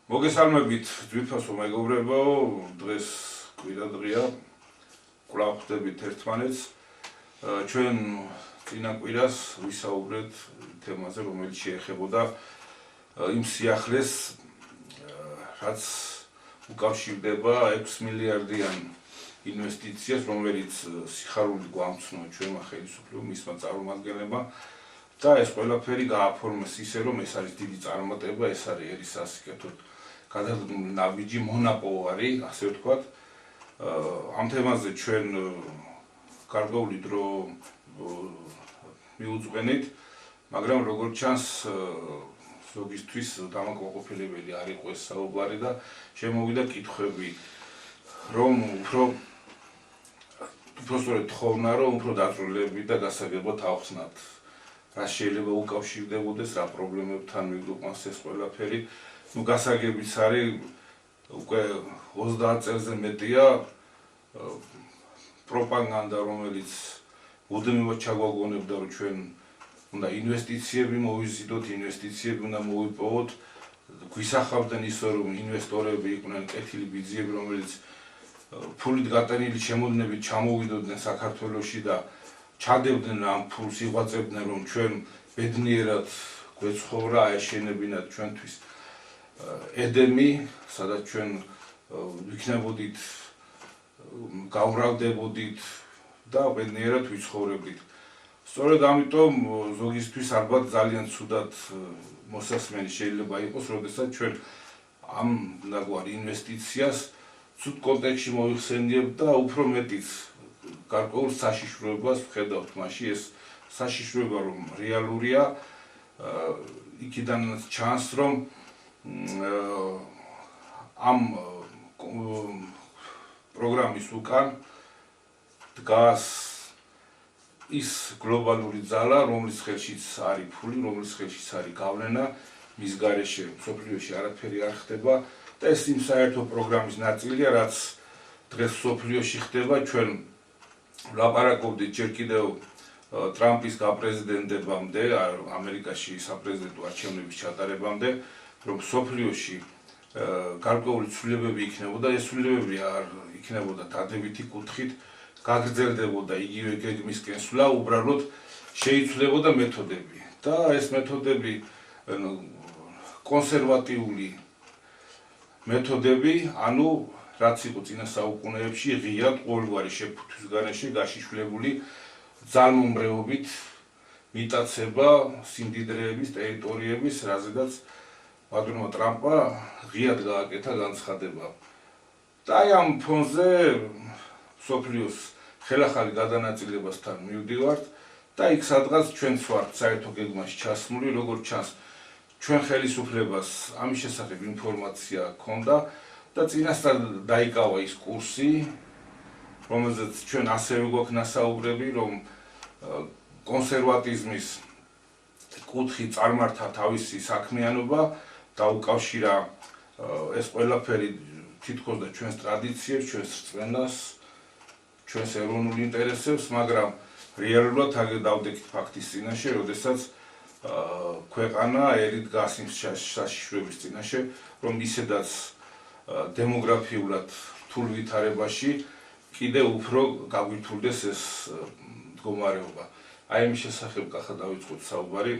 მოგესალმებით ძვირფასო მეგობრებო, დღეს კვირა დღეა, კვლავ ხვდებით ერთმანეთს. ჩვენ წინა კვირას ვისაუბრეთ თემაზე, რომელიც შეეხებოდა იმ სიახლეს, რაც უკავშირდება 6 მილიარდიან ინვესტიციას, რომელიც სიხარულით გვამცნო ჩვენმა ხელისუფლებამ, მისმა წარმომადგენლებმა. და ეს ყველაფერი გააფორმეს ისე, რომ ეს არის დიდი წარმატება, ეს არის ერის სასიკეთოდ გადადგმული ნაბიჯი, მონაპოვარი, ასე ვთქვათ. ამ თემაზე ჩვენ გარკვეული დრო მიუძღვენით, მაგრამ როგორც ჩანს, ზოგისთვის დამაკმაყოფილებელი არ იყო ეს საუბარი და შემოვიდა კითხვები, რომ უფრო სწორედ თხოვნა, რომ უფრო დაწვრილებით და გასაგებად ავხსნათ. რა შეიძლება უკავშირდებოდეს, რა პრობლემებთან მიგვიყვანს ეს ყველაფერი. გასაგებიც არის უკვე 30 წელზე მეტია პროპაგანდა, რომელიც მუდმივად ჩაგვაგონებდა, რომ ჩვენ უნდა ინვესტიციები მოვიზიდოთ, ინვესტიციები უნდა მოვიპოვოთ. გვისახავდნენ ისე, რომ ინვესტორები იყვნენ კეთილი ბიძიები, რომელიც ფულით გატანილი შემოდნებით ჩამოვიდოდნენ საქართველოში და ჩადებდნენ ამ ფულს, იღვაწებდნენ, რომ ჩვენ ბედნიერად გვეცხოვრა, აეშენებინათ ჩვენთვის ედემი, სადაც ჩვენ ვიქნებოდით, გავმრავლდებოდით და ბედნიერად ვიცხოვრებდით. სწორედ ამიტომ ზოგისთვის ალბათ ძალიან ცუდად მოსასმენი შეიძლება იყოს, როდესაც ჩვენ ამ ნაგვარ ინვესტიციას ცუდ კონტექსტში მოიხსენიებთ და უფრო მეტიც გარკვეულ საშიშროებას ვხედავთ მაშინ. ეს საშიშროება რომ რეალურია, იქიდან ჩანს, რომ ამ პროგრამის უკან დგას ის გლობალური ძალა, რომლის ხელშიც არის ფული, რომლის ხელშიც არის გავლენა, მის გარეშე მსოფლიოში არაფერი არ ხდება და ეს იმ საერთო პროგრამის ნაწილია, რაც დღეს მსოფლიოში ხდება. ჩვენ ვლაპარაკობდით ჯერ კიდევ ტრამპის გაპრეზიდენტებამდე, ამერიკაში საპრეზიდენტო არჩევნების ჩატარებამდე, რომ მსოფლიოში გარკვეული ცვლილებები იქნებოდა, ეს ცვლილებები არ იქნებოდა დადებითი კუთხით, გაგრძელდებოდა იგივე გეგმისკენ სვლა, უბრალოდ შეიცვლებოდა მეთოდები და ეს მეთოდები კონსერვატიული მეთოდები, ანუ რაც იყო წინა საუკუნეებში, ღიად ყოველგვარი შეფუთვის გარეშე გაშიშვლებული ძალმომრეობით მიტაცება სიმდიდრეების, ტერიტორიების, რაზედაც ბატონმა ტრამპმა ღიად გააკეთა განცხადება. და აი ამ ფონზე მსოფლიოს ხელახალი გადანაწილებასთან მივდივართ და იქ სადღაც ჩვენც ვართ საერთო გეგმაში ჩასმული, როგორც ჩანს, ჩვენ ხელისუფლებას ამის შესახებ ინფორმაცია ჰქონდა და წინასწარ დაიკავა ის კურსი, რომელზეც ჩვენ ასევე გვაქვს ნასაუბრები, რომ კონსერვატიზმის კუთხი წარმართა თავისი საქმიანობა და უკავშირა ეს ყველაფერი თითქოს და ჩვენს ტრადიციებს, ჩვენს რწმენას, ჩვენს ეროვნულ ინტერესებს, მაგრამ რეალურად დავდექით ფაქტის წინაშე, როდესაც ქვეყანა ერი დგას იმ საშიშროების წინაშე, რომ ისედაც დემოგრაფიულად რთულ ვითარებაში კიდევ უფრო გაგვირთულდეს ეს მდგომარეობა. აი ამის შესახებ კახა დავიწყოთ საუბარი.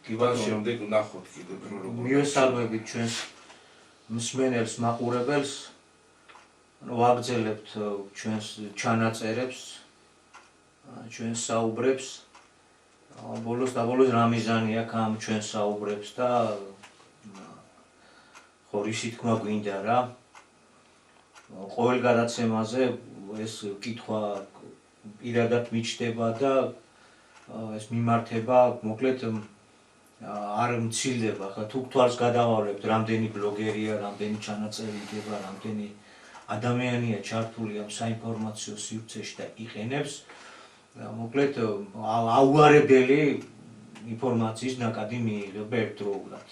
კიბან შემდეგ ვნახოთ კიდევ როგორ მივესალმებით ჩვენს მსმენელს, მაყურებელს, ვაგრძელებთ ჩვენს ჩანაწერებს, ჩვენს საუბრებს. ბოლოს და ბოლოს რა მიზანი აქვს ამ ჩვენს საუბრებს და ხორისი თქმა გვინდა რა. ყოველ გადაცემაზე ეს კითხვა პირადად მიჩნდება და ეს მიმართება მოკლედ არ მცილდება. ხა თუ თვალს გადავავლებთ, რამდენი ბლოგერია, რამდენი ჩანაწერი იდება, რამდენი ადამიანია ჩართული ამ საინფორმაციო სივრცეში და იყენებს, მოკლედ აუარებელი ინფორმაციის ნაკადი მიიღება ერთდროულად.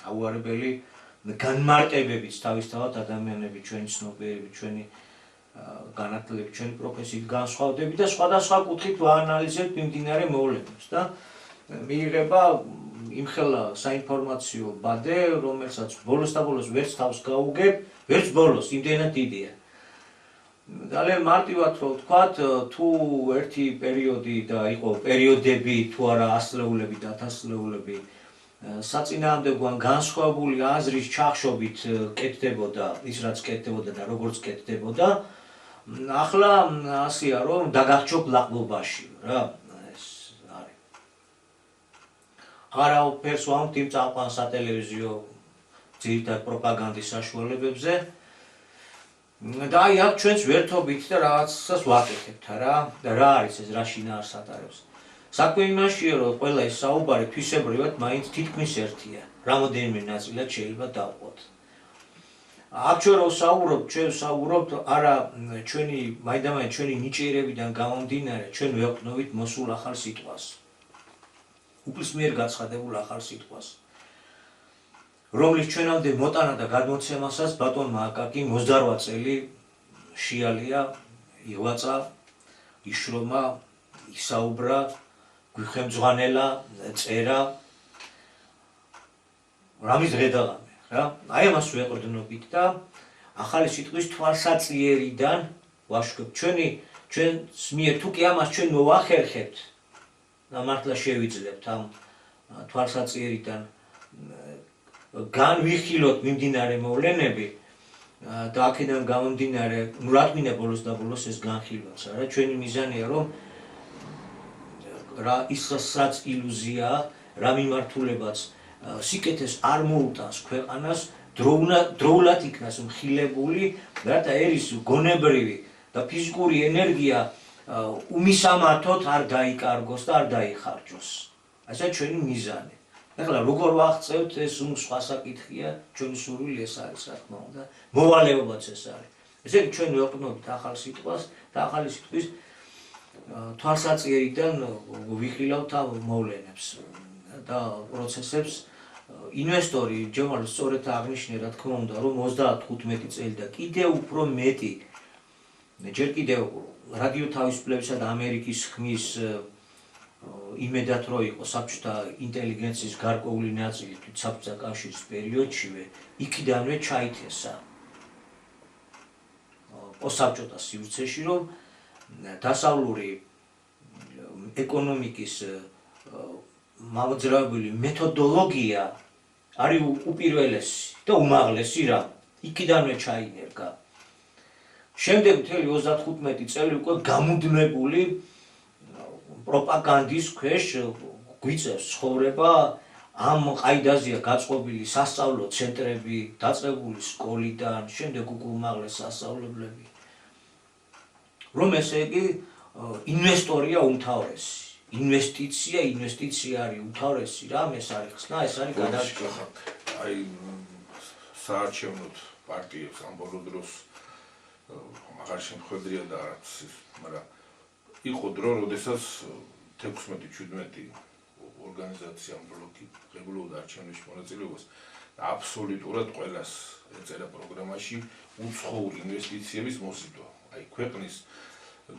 აუარებელი განმარტებებით თავისთავად ადამიანები, ჩვენი ცნობიერები, ჩვენი განათლებით, ჩვენი პროფესიით განსხვავდებით და სხვადასხვა კუთხით ვაანალიზებთ მიმდინარე მოვლენებს და მიიღება იმხელა საინფორმაციო ბადე, რომელსაც ბოლოს და ბოლოს ვერც თავს გაუგებ, ვერც ბოლოს იმდენად დიდია. ძალიან მარტივად რო ვთქვათ, თუ ერთი პერიოდი და იყო პერიოდები, თუ არა ასლეულები და ათასლეულები, საწინააღმდეგო განსხვავებული აზრის ჩახშობით კეთდებოდა ის რაც კეთდებოდა და როგორც კეთდებოდა, ახლა ასეა რომ დაგახჩობ ლაყბობაში რა. არაფერს ვამბობთ იმ წამყვან სატელევიზიო ძირითად პროპაგანდის საშუალებებზე და აი აქ ჩვენც ვერთობით და რაღაცას ვაკეთებთ და რა არის ეს რა შინაარს ატარებს. საქმე იმაშია რომ ყველა ეს საუბარი თვისებრივად მაინც თითქმის ერთია. რამოდენიმე ნაწილად შეიძლება დავყოთ. აქ ჩვენ რო ვსაუბრობთ, ჩვენ ვსაუბრობთ არა ჩვენი მაინდამაინც ჩვენი ნიჭიერებიდან გამომდინარე, ჩვენ ვეყნობით მოსულ ახალ სიტყვას. უპირისპირ გაცხადებულ ახალ სიტყვას, რომლის ჩვენამდე მოტანა და გადმოცემასაც ბატონმა აკაკი 28 წელი შეალია, იღვაწა, იშრომა, ისაუბრა, გვიხემძღვანელა, წერა, რამის დღედაღამე, რა? აი ამას ვეყრდნობით და ახალი სიტყვის თვალსაწიერიდან ვაშუქებთ. ჩვენს მიერ თუ კი ამას ჩვენ მოვახერხებთ და მართლა შევიძლებთ ამ თვალსაწიერიდან განვიხილოთ მიმდინარე მოვლენები და აქედან გამომდინარე, რა თქმა ბოლოს და ბოლოს ეს განხილვაც არა. ჩვენი მიზანია რომ რა ისაც ილუზია, რა მიმართულებაც სიკეთეს არ მოუტანს ქვეყანას, დროულად იქნას მხილებული, რათა ერის გონებრივი და ფიზიკური ენერგია უმისამართოდ არ დაიკარგოს და არ დაიხარჯოს. ასე ჩვენი მიზანი. ეხლა როგორ ვაღწევთ ეს სხვა საკითხია, ჩვენი სურვილი ეს არის, რა თქმა უნდა, მოვალეობაც ეს არის. ესე იგი ჩვენ ვეყნობით ახალ სიტყვას და ახალი სიტყვის თვალსაწიერიდან ვიხილავთ ამ მოვლენებს და პროცესებს. ინვესტორი ჯერმალ სწორედ აღნიშნე, რა თქმა უნდა, რომ 35 წელი და კიდევ უფრო მეტი ჯერ კიდევ რადიო თავისუფლებისა და ამერიკის ხმის იმედად რო იყო საბჭოთა ინტელიგენციის გარკვეული ნაწილი თვით საბჭოთა კავშირის პერიოდშივე იქიდანვე ჩაითესა პოსტსაბჭოთა სივრცეში, რომ დასავლური ეკონომიკის მამოძრავებელი მეთოდოლოგია არის უპირველესი და უმაღლესი რა, იქიდანვე ჩაინერგა. შემდეგ მთელი 35 წელი უკვე გამუდმებული პროპაგანდის ქვეშ გვიწევს ცხოვრება, ამ ყაიდაზეა გაწყობილი სასწავლო ცენტრები, დაწყებული სკოლიდან, შემდეგ უკვე უმაღლეს სასწავლებლები. რომ ესე იგი ინვესტორია უმთავრესი. ინვესტიცია არის უმთავრესი რამ, ეს არის ხსნა, ეს არის გადაწყვეტა. აი საარჩევნოდ პარტიებს ამ ბოლო დროს აღარ შემხედრია და არც ის, მაგრამ იყო დრო, როდესაც 16-17 ორგანიზაცია ბლოკი ღებულობდა არჩევნებში მონაწილეობას და აბსოლუტურად ყველას ეწერა პროგრამაში უცხოური ინვესტიციების მოსიდვა. აი ქვეყნის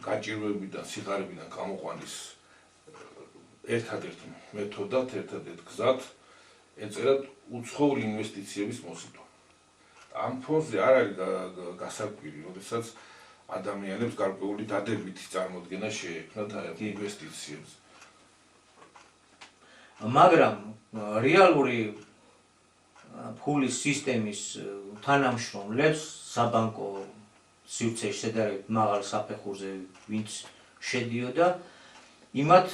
გაჭირვებიდან, სიღარიბიდან გამოყვანის ერთადერთ მეთოდად, ერთადერთ გზად ეწერა უცხოური ინვესტიციების მოსიდვა. ამ ფონზე არ არის გასაკვირი, როდესაც ადამიანებს გარკვეული დადებითი წარმოდგენა შეექმნათ აი ინვესტიციებს. მაგრამ რეალური ფულის სისტემის თანამშრომლებს საბანკო სივრცეში შედარებით მაღალ საფეხურზე ვინც შედიოდა, იმათ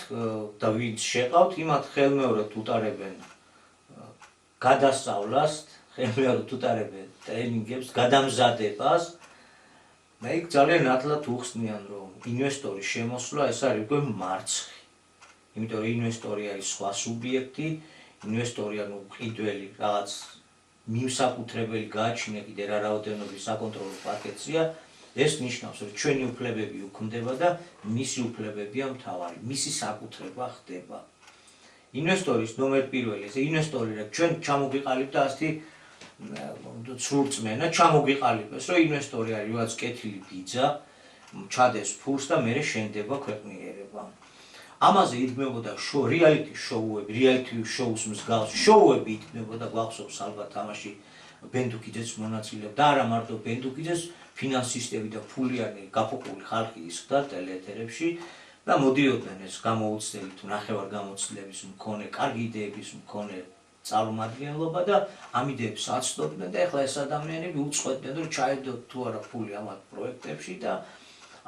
და ვინც შეყავთ, იმათ ხელმეორედ უტარებენ გადასწავლას, ხელმეორედ უტარებენ ტრენინგებს, გადამზადებას. და იქ ძალიან ნათლად უხსნიან, რომ ინვესტორის შემოსვლა ეს არის უკვე მარცხი. იმიტომ რომ ინვესტორი არის სხვა სუბიექტი, ინვესტორი ანუ მყიდველი რაღაც მიმსაკუთრებელი გააჩნია კიდე რა რაოდენობის საკონტროლო პაკეტია. ეს ნიშნავს, რომ ჩვენი უფლებები უქმდება და მისი უფლებებია მთავარი, მისი საკუთრება ხდება. ინვესტორის ნომერ პირველი, ეს ინვესტორი რა ჩვენ ჩამოგვიყალიბდა და ასეთი სრულწმენა ჩამოგვიყალიბეს, რომ ინვესტორი არის რაღაც კეთილი ბიძა, ჩადეს ფულს და მერე შენდება ქვეყნიერება. ამაზე იდგმებოდა რეალიტი შოუები, რეალიტი შოუს მსგავს შოუები იდგმებოდა, გვახსოვს ალბათ ამაში ბენდუკიძეც მონაწილეობდა, არა მარტო ბენდუკიძეც, ფინანსისტები და ფულიანი გაფუყული ხალხი ისხდა ტელეეთერებში და მოდიოდნენ ეს გამოუცდელი თუ ნახევარგამოცდილების მქონე, კარგი იდეების მქონე წარმომადგენლობა და ამ იდეებს აცნობდნენ და ეხლა ეს ადამიანები უწყვეტდნენ რომ ჩაედოთ თუ არა ფული ამ პროექტებში და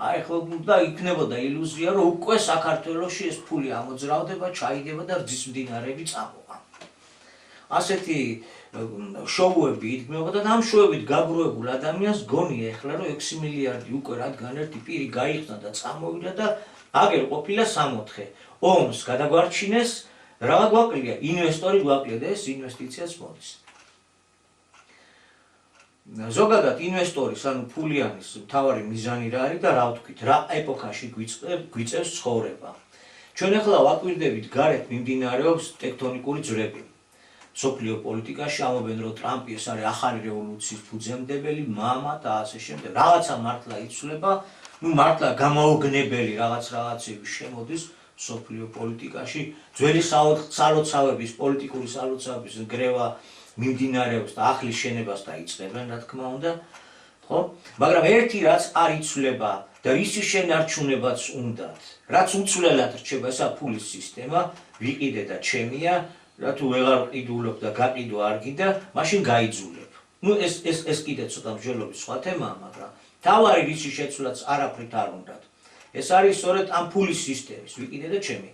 ეხლა იქნებოდა ილუზია რომ უკვე საქართველოში ეს ფული ამოძრავდება, ჩაიდება და რძის მდინარეები წამოვა. ასეთი შოუები იდგმებოდა და ამ შოუებით გაბრუებულ ადამიანს გონია ეხლა რომ 6 მილიარდი უკვე რადგან ერთი პირი გაიხსნა და წამოვიდა და აგერ ყოფილა 64. ომს გადაგვარჩინეს, რა გვაკლია? ინვესტორი გვაკლია და ეს ინვესტიციაც მოდის. ზოგადად ინვესტორის, ანუ ფულიანის მთავარი მიზანი რა არის და რა ვთქვით, რა ეპოქაში გვიწევს ცხოვრება. ჩვენ ახლა ვაკვირდებით გარეთ მიმდინარეობს ტექტონიკური ძვრები. მსოფლიო პოლიტიკაში ამობენ რომ ტრამპი ეს არის ახალი რევოლუციის ფუძემდებელი, მამა და ასე შემდეგ. რაღაცა მართლა იცვლება, მართლა გამოუგნებელი რაღაცები შემოდის მსოფლიო პოლიტიკაში, ძველი სალოცავების, პოლიტიკური სალოცავების გრევა მიმდინარეობს და ახლის შენებას დაიწყებენ, რა თქმა უნდა, ხო? მაგრამ ერთი რაც არ იცვლება და რისი შენარჩუნებაც უნდათ, რაც უცვლელად რჩება, ესა ფულის სისტემა, ვიყიდე და ჩემია, რა თუ ვეღარ ყიდულობ და გაყიდო არ გინდა, მაშინ გაიძულებ. ეს კიდე ცოტა მსჯელობის სხვა თემაა, მაგრამ თავარი რისი შეცვლაც არაფრით არ უნდათ. ეს არის სწორედ ამ ფულის სისტემის, ვიყიდე და ჩემი.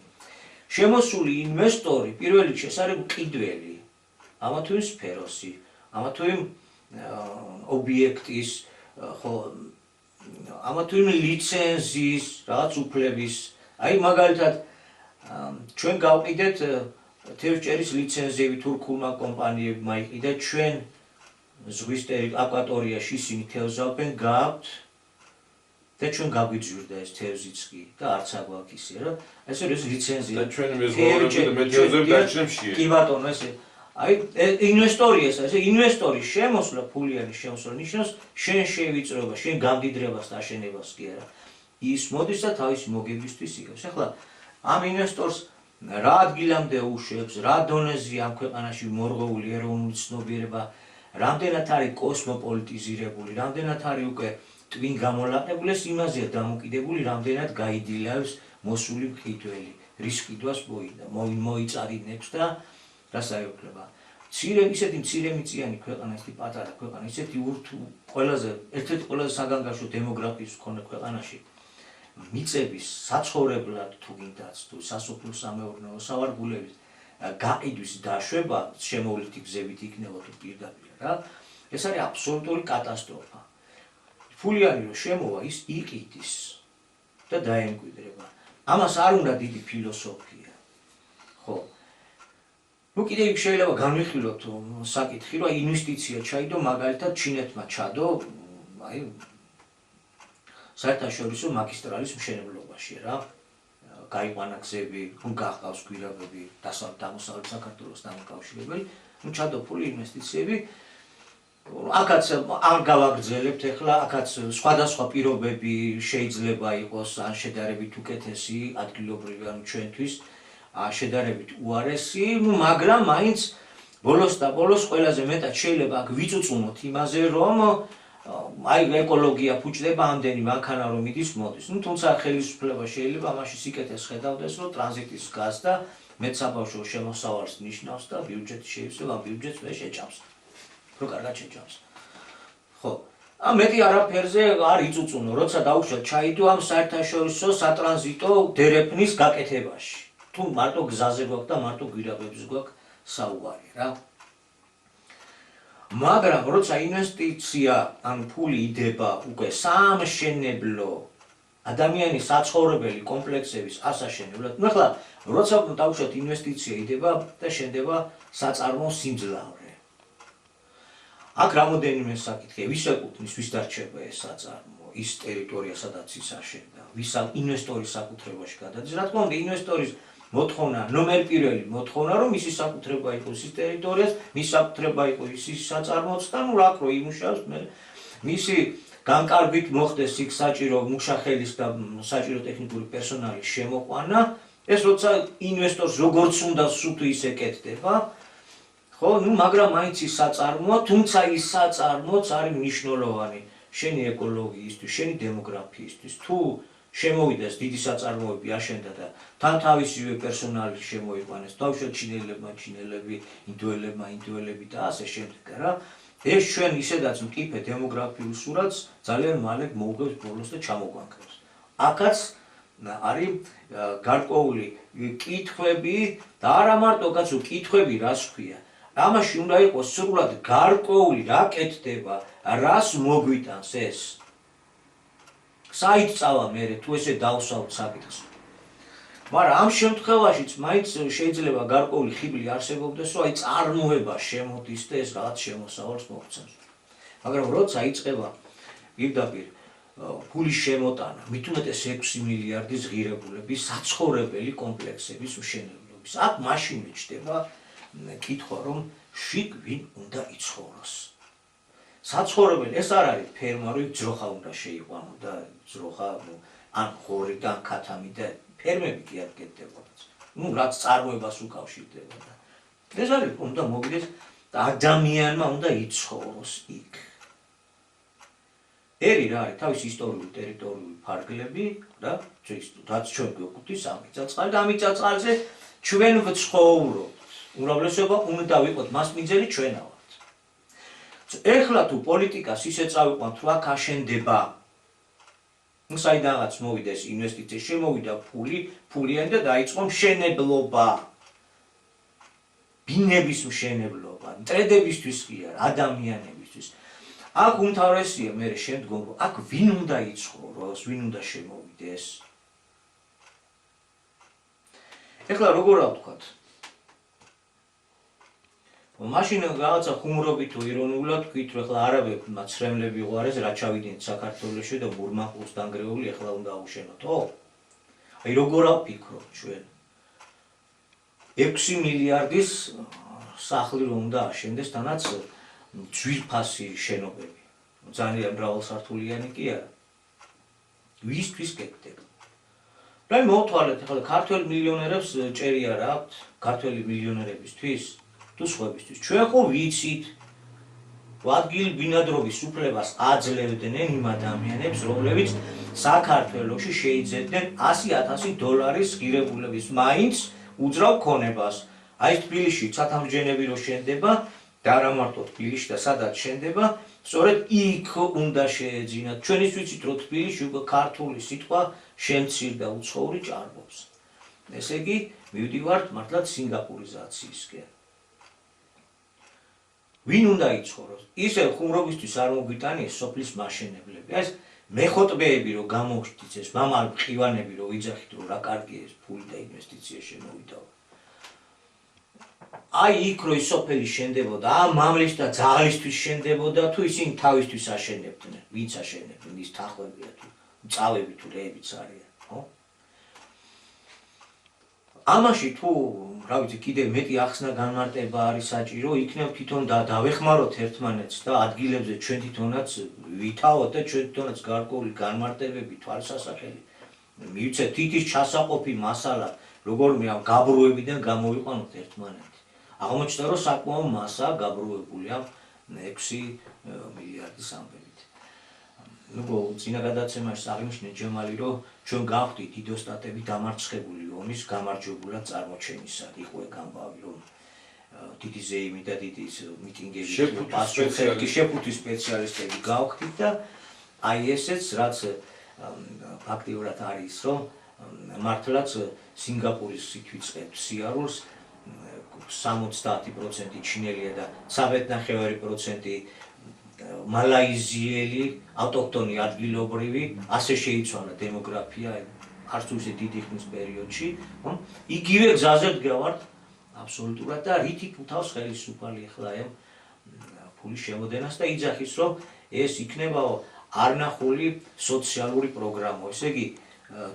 შემოსული ინვესტორი პირველ რიგში ეს არის მყიდველი. ამა თუ იმ სფეროსი, ამა თუ იმ ობიექტის, ხო, ამა თუ იმ ლიცენზიის, რაღაც უფლების, აი მაგალითად ჩვენ გავყიდეთ თევზჭერის ლიცენზიები თურქულმა კომპანიებმა იყიდა, ჩვენ ზღვის აკვატორიაში ისინი თევზავენ, გააქვთ და ჩვენ გაგვიძვირდა ეს თევზიც კი და არც აგვაქვს ისე რა. ეს არის ლიცენზია. და ჩვენი მეზღვაურები და მეთევზები დაჩნევშია. კი ბატონო, ესე აი ინვესტორი ეს არის, ინვესტორის შემოსვლა, ფულიანის შემოსვლა ნიშნავს შენ შევიწროება, შენ გამდიდრებას და აშენებას კი არა. ის მოდის და თავისი მოგებისთვის იღებს. ახლა ამ ინვესტორს რა ადგილამდე უშვებს, რა დონეზეა ამ ქვეყანაში მორღვეული ეროვნული ცნობიერება, რამდენად არის კოსმოპოლიტიზირებული, რამდენად არის უკვე ტვინ გამოლაყებული, ეს იმაზეა დამოკიდებული, რამდენად გაიდილავს მოსული მყიდველი, რის ყიდვას მოიწარინებს და რას აიუქლება. ისეთი მცირემიწიანი ქვეყანა, ისეთი პატარა ქვეყანა, ისეთი ერთ-ერთი ყველაზე საგანგაშო დემოგრაფიის მქონე ქვეყანაში მიწების საცხოვრებლად თუ გინდათ თუ სასოფლო-სამეურნეო სავარგულების გაყიდვის დაშვება შემოვლითი გზებით იქნება თუ პირდაპირ რა, ეს არის აბსოლუტური კატასტროფა. ფულიანი რომ შემოვა, ის იყიდის და დაემკვიდრება. ამას არ უნდა დიდი ფილოსოფია. ხო. კიდე იქ შეიძლება განვიხილოთ საკითხი, რომ ინვესტიცია ჩაიდო მაგალითად ჩინეთმა ჩადო, აი საერთაშორისო მაგისტრალის მშენებლობაში რა. გაიყვანა გზები, გახყავს გვირაბები დასავლეთ საქართველოს დამოკავშირებელი, ჩადო ფული ინვესტიციები. აქაც არ გავაგრძელებთ ახლა, აქაც სხვადასხვა პირობები შეიძლება იყოს ან შედარებით უკეთესი ადგილობრივი ანუ ჩვენთვის, შედარებით უარესი, მაგრამ მაინც ბოლოს და ბოლოს ყველაზე მეტად შეიძლება აქ ვიწუწუნოთ იმაზე, რომ აი ეკოლოგია ფუჭდება ამდენი მანქანა რომ მიდის მოდის. თუმცა ხელისუფლება შეიძლება ამაში სიკეთეს ხედავდეს, რომ ტრანზიტის გაზ და მეტსაბავშვო შემოსავალს ნიშნავს და ბიუჯეტი შეიძლება ამ ბიუჯეტს მე შეჭამს. რო კარგად შეჭამს. ხო. მეტი არაფერზე არ იწუწუნო, როცა დაუშვათ ჩაიდო ამ საერთაშორისო სატრანზიტო დერეფნის გაკეთებაში. თუ მარტო გზაზე გვაქვს და მარტო გვირაბებს გვაქვს საუბარი რა. მაგრამ როცა ინვესტიცია ან ფული იდება უკვე სამშენებლო ადამიანის საცხოვრებელი კომპლექსების ასაშენებლად, ნუ ახლა როცა დავუშვათ ინვესტიცია იდება და შენდება საწარმო სიმძლავრე. აქ რამოდენიმე საკითხია, ვის ეკუთვნის, ვის დარჩება ეს საწარმო, ის ტერიტორია, სადაც ის აშენდა, ვის ინვესტორის საკუთრებაში გადადის. რა თქმა უნდა, ინვესტორის მოთხოვნა, ნომერ პირველი მოთხოვნა, რომ მისი საკუთრება იყოს ის ტერიტორიას, მისი საკუთრება იყოს ის საწარმოც და ნუ რა რო იმუშავებს, მისი განკარგვით მოხდეს იქ საჭირო მუშახელის და საჭირო ტექნიკური პერსონალის შემოყვანა, ეს როცა ინვესტორს როგორც უნდა სულ ის ეკეთდება, ხო, მაგრამ მაინც ის საწარმოა, თუმცა ის საწარმოც არის მნიშვნელოვანი შენი ეკოლოგიისთვის, შენი დემოგრაფიისთვის. თუ შემოვიდეს დიდი საწარმოები აშენდა და თან თავისივე პერსონალი შემოიყვანეს, თავშოთ ჩინელები, ინდოელები და ასე შემდეგ, რა. ეს ჩვენ ისედაც მკიფე დემოგრაფიულ სურათს ძალიან მალე მოუღებს ბოლოს და ჩამოგვანქრებს. აქაც არის გარკვეული კითხვები და არა მარტო კაცო კითხვები რას ქვია. ამაში უნდა იყოს სრულად გარკვეული რა კეთდება, რას მოგვიტანს ეს. საით წავა მე თუ ესე დავსავთ საკითხს. მაგრამ ამ შემთხვევაშიც მაინც შეიძლება გარკვეული ხიბლი არსებობდეს, რომ აი წარმოება შემოდის და ეს რაღაც შემოსავალს მოგცემს. მაგრამ როცა იწყება პირდაპირ ფულის შემოტანა, მით უმეტეს 6 მილიარდის ღირებულების საცხოვრებელი კომპლექსების მშენებლობის. აქ მაშინ მიჩნდება კითხვა, რომ შიგ ვინ უნდა იცხოვროს. საცხოვრებელი ეს არ არის ფერმა, რომ ძროხა უნდა შეიყვანო და ძროხა ან ხორი და ქათამი და ფერმები კი არ კეთდებოდა. რაც წარმოებას უკავშირდებოდა. ეს არის უნდა მოგიდეს და ადამიანმა უნდა იცხოვროს იქ. ერი რა არის თავის ისტორიული ტერიტორიული ფარგლები და რაც ჩვენ გვეყუთის ამ მიწა-წყალი და ამ მიწა-წყალზე ჩვენ ვცხოვრობთ. უმრავლესობა უნდა ვიყოთ მასპინძელი ჩვენა ვართ. ეხლა თუ პოლიტიკას ისე წავიყვანთ, რომ აქ აშენდება საიდანაც მოვიდეს ინვესტიცია, შემოვიდა ფულიანი და დაიწყო მშენებლობა. ბინების მშენებლობა, მტრედებისთვის კი არა, ადამიანებისთვის. აქ უმთავრესია მე შემდგომ, რომ აქ ვინ უნდა იცხოვროს, ვინ უნდა შემოვიდეს. ეხლა როგორ ვთქვათ? მაშინ რაღაცა ხუმრობით თუ ირონულად ვთქვით, რომ ეხლა არაბებმა მაცრემლები უყარეს, რა ჩავიდნენ საქართველოში და მურმანყუს დანგრეული ეხლა უნდა აუშენოთო? აი როგორ ავფიქროთ ჩვენ? 6 მილიარდის სახლი რომ უნდა აშენდეს, თანაც ძვირფასი შენობები. ძალიან მრავალსართულიანი კი არა. ვისთვის გეკეთება? რა მოვთვალეთ, ეხლა ქართველ მილიონერებს ჭერია რა აქვთ, ქართველი მილიონერებისთვის? თუ სხვებისთვის. ჩვენ ხო ვიცით, ადგილ ბინადრობის უფლებას აძლევდნენ იმ ადამიანებს, რომლებიც საქართველოში შეიძებდნენ $100,000 ღირებულების მაინც უძრავ ქონებას. აი თბილისში ცათამბჯენები რო შენდება და არა მარტო თბილისში და სადაც შენდება, სწორედ იქ უნდა შეეძინათ. ჩვენიც ვიცით, რომ თბილისში უკვე ქართული სიტყვა შემცირდა უცხოური ჭარბობს. ესე იგი, მივდივართ მართლაც სინგაპურიზაციისკენ. ვინ უნდა იცხოვროს? ისე ხუმრობისთვის არ მოგვიტანიეს სოფლის მაშენებლები. ეს მეხოტბეები რო გამოგვჭდიცეს, მამალ მყივანები რო ვიძახით, რომ რა კარგია ეს ფული და ინვესტიცია შემოვიდა. აი იქ რო ის სოფელი შენდებოდა, ამ მამლის და ძალისთვის შენდებოდა, თუ ისინი თავისთვის აშენებდნენ, ვინც აშენებდნენ, ის თახვებია თუ წავები თუ რეებიც არიან, ხო? ამაში თუ რა ვიცი, კიდე მეტი ახსნა განმარტება არის საჭირო, იქნებ თვითონ დავეხმაროთ ერთმანეთს და ადგილებზე ჩვენ თვითონაც ვითაოთ და ჩვენ თვითონაც გარკვეული განმარტებები თვალსასახელი მივცეთ თითის ჩასაყოფი მასალა, როგორმე ამ გაბრუებიდან გამოვიყვანოთ ერთმანეთი. აღმოჩნდა, რომ საკმაო მასა გაბრუებული ამ 6 მილიარდის ამბებით. წინა გადაცემაში აღნიშნე ჯემალი, რომ ჩვენ გავხდით იდოსტატები დამარცხებული ომის გამარჯვებულად წარმოჩენისა. იყო ეგ ამბავი, რომ დიდი ზეიმი და დიდი მიტინგები შეფუთვის სპეციალისტები გავხდით და აი ესეც რაც ფაქტიურად არის, რომ მართლაც სინგაპურის სიტყვიწყებს სიარულს 70% ჩინელია და 13% მალაიზიელი ავტოქტონი ადგილობრივი, ასე შეიცვალა დემოგრაფია არც თუ ისე დიდი ხნის პერიოდში, იგივე გზაზე ვდგავართ აბსოლუტურად და რითი ფუთავს ხელისუფალი ახლა ამ ფულის შემოდენას და იძახის, რომ ეს იქნება არნახული სოციალური პროგრამა. ესე იგი,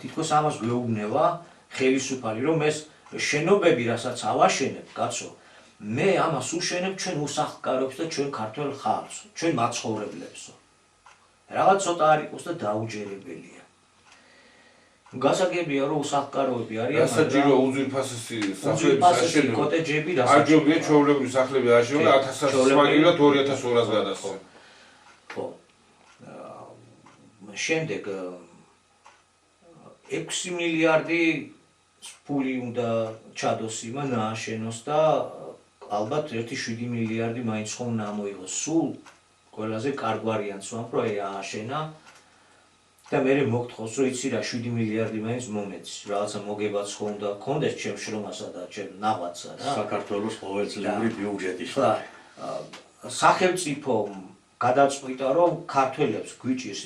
თითქოს ამას გვეუბნება ხელისუფალი, რომ ეს შენობები, რასაც ავაშენებ, კაცო, მე ამას უშენებ ჩვენ უსახლკაროებს და ჩვენ ქართველ ხალხს, ჩვენ მაცხოვრებლებსო. რაღაც ცოტა არ იყოს და დაუჯერებელია. გასაგებია რომ უსახლკაროები არიან, სასაჯირო უძვირფასესი სახლების უძვირფასესი აშენება. კოტეჯები აჯობია ჩვეულებრივი სახლები აშენება 1100 მაგივრად 2200-ს გადასცენ. ხო. შემდეგ 6 მილიარდი ფული უნდა ჩადოს იმან ააშენოს და ალბათ 1.7 მილიარდი მაინც ხომ უნდა ამოიღოს. სულ ყველაზე კარგ ვარიანტს ვამბ, რომ ააშენა და მე მოგთხოვს, რომ იცი რა 7 მილიარდი მაინც მომეც. რაღაცა მოგებაც ხო უნდა გქონდეს ჩემ შრომასა და ჩემ ნაღვაწსა რა. საქართველოს ყოველწლიური ბიუჯეტის. ხა, სახელმწიფო გადაწყვიტა, რომ ქართველებს გვიჭირს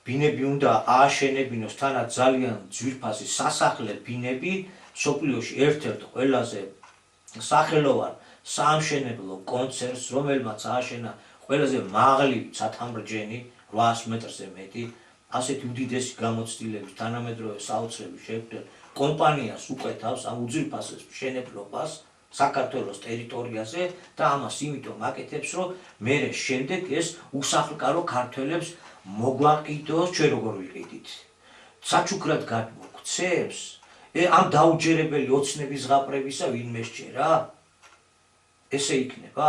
ბინები უნდა ააშენებინოს თანაც ძალიან ძვირფასი სასახლე ბინები, მსოფლიოში ერთ-ერთ ყველაზე სახელოვან საამშენებლო კონცერნს, რომელმაც ააშენა ყველაზე მაღალი ცათამბჯენი 800 მეტრზე მეტი, ასეთი უდიდესი გამოცდილების თანამედროვე საოცრების შექმნით კომპანიას უკეთავს ამ უძვირფასეს მშენებლობას საქართველოს ტერიტორიაზე და ამას იმიტომ აკეთებს, რომ მე შემდეგ ეს უსახლკარო ქართველებს მოგვაყიდოს, ჩვენ როგორ ვიყიდით. საჩუქრად გადმოგცემს, ამ დაუჯერებელი ოცნების ზღაპრებისა ვინმე სჯერა? ესე იქნება?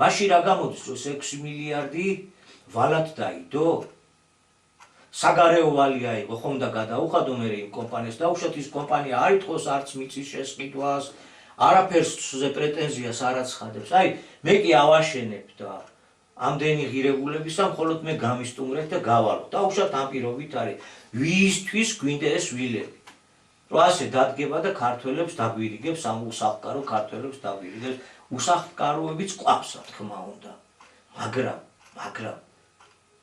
მაშინ რა გამოდის, რომ 6 მილიარდი ვალად დაიდო? საგარეო ვალი აიღო, ხომ და გადაუხადო მე იმ კომპანიას, დაუშვათ ის კომპანია არ ითხოვს არც მიწის შესყიდვას, არაფერსზე პრეტენზიას არ აცხადებს. აი, მე კი ავაშენებ და ამდენი ღირებულებისა მხოლოდ მე გამისტუმრებ და გავალო. დაუშვათ ამ პირობით არის ვისთვის გვინდა ეს ვილები. რომ ასე დადგება და ქართველებს დაგვირიგებს, ამ უსახლკარო ქართველებს დაგვირიგებს, უსახლკაროებიც ყვავს, რა თქმა უნდა. მაგრამ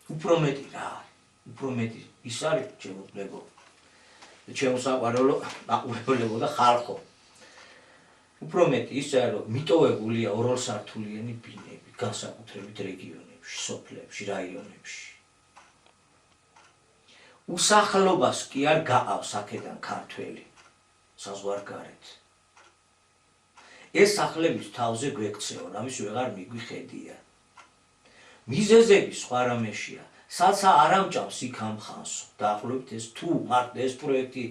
უფრო მეტი რა არის? უფრო მეტი ის არის ჩემო საყვარელო და ხალხო. უფრო მეტი ის არის, რომ მიტოვებულია ორსართულიანი ბინები, განსაკუთრებით რეგიონებში, სოფლებში, რაიონებში. უსახლობას კი არ გაყავს აქედან ქართველი საზღვარგარეთ. ეს სახლებიც თავზე გვექცეონ, ამის ვეღარ მიგვიხედია. მიზეზები სხვა რამეშია. საცა არ ამჭამს იქ ამ ხანსო. დაახლოებით ეს თუ მარტო ეს პროექტი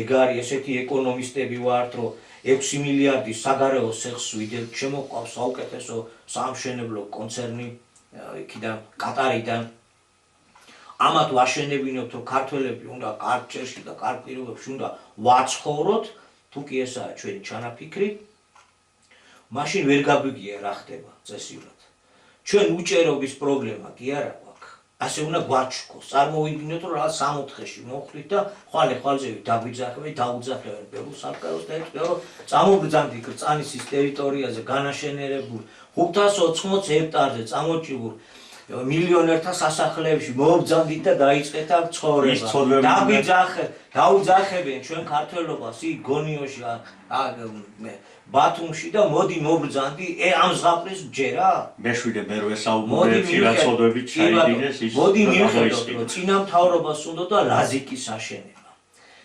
ეგ არის, ესეთი ეკონომისტები ვართ, რომ 6 მილიარდი საგარეო სეხს ვიდებ, შემოყვავს საუკეთესო საამშენებლო კონცერნი იქიდან კატარიდან. ამათ ვაშენებინოთ, რომ ქართველები უნდა კარგ ჭერში და კარგ პირობებში უნდა ვაცხოვროთ, თუ კი ესაა ჩვენი ჩანაფიქრი, მაშინ ვერ გაგვიგია რა ხდება წესიურად. ჩვენ უჭერობის პრობლემა კი არა გვაქვს. ასე უნდა გვაჩქოს. წარმოვიდგინოთ, რომ რაღაც 64-ში მოხვდით და ხვალე-ხვალზე დაუძახებენ ბევრ საკაროს და ეთქვია, რომ წამობრძანდი კრწანისის ტერიტორიაზე განაშენებულ 580 ჰექტარზე წამოჭრილ მილიონერთა სასახლეებში მობრძანდით და დაიწყეთ აქ ცხოვრება. დაუძახებენ ჩვენ ქართველობას იქ გონიოში, ბათუმში და მოდი მობრძანდი, ამ ზღაპრის ჯერა? მეშვიდე მე რო ესაუბრებ რაცოდებით ჩაიდინეს ის. მოდი მივხედოთ, რომ წინა მთავრობას უნდა და ლაზიკის აშენება.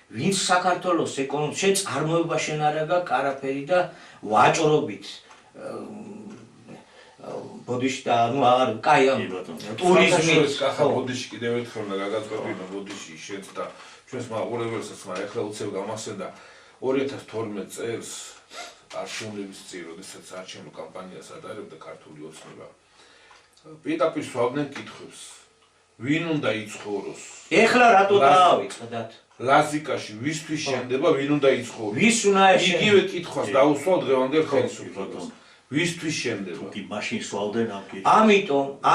ვინც საქართველოს ეკონომიკა შენ წარმოება შენ არ აქვს არაფერი და ვაჭრობით ბოდიში და აღარ კაი ამ ტურიზმი კახა ბოდიში კიდევ ერთხელ უნდა გაგაწყვეტინო ბოდიში შენც და ჩვენს მაყურებელსაც, მაგრამ ახლა უცებ გამახსენდა 2012 წელს არჩევნების წინ, როდესაც არჩევნო კამპანიას ატარებდა ქართული ოცნება. პირდაპირ სვავდნენ კითხვებს. ვინ უნდა იცხოვროს? ეხლა რატო დაავიწყდათ? ლაზიკაში ვისთვის შენდება, ვინ უნდა იცხოვროს? ვის უნდა ეშენდება? იგივე კითხვას დაუსვავ დღევანდელ ხელისუფლებას. ვისთვის შენდება? კი მაშინ სვავდნენ ამ კითხვას.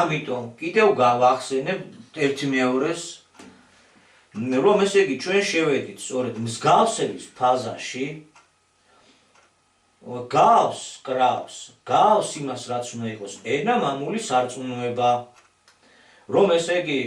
ამიტომ კიდევ გავახსენებ ერთმეორეს, რომ ესე იგი ჩვენ შევედით სწორედ მსგავსების ფაზაში, გავს იმას რაც უნდა იყოს ენა, მამული, სარწმუნოება, რომ ესე იგი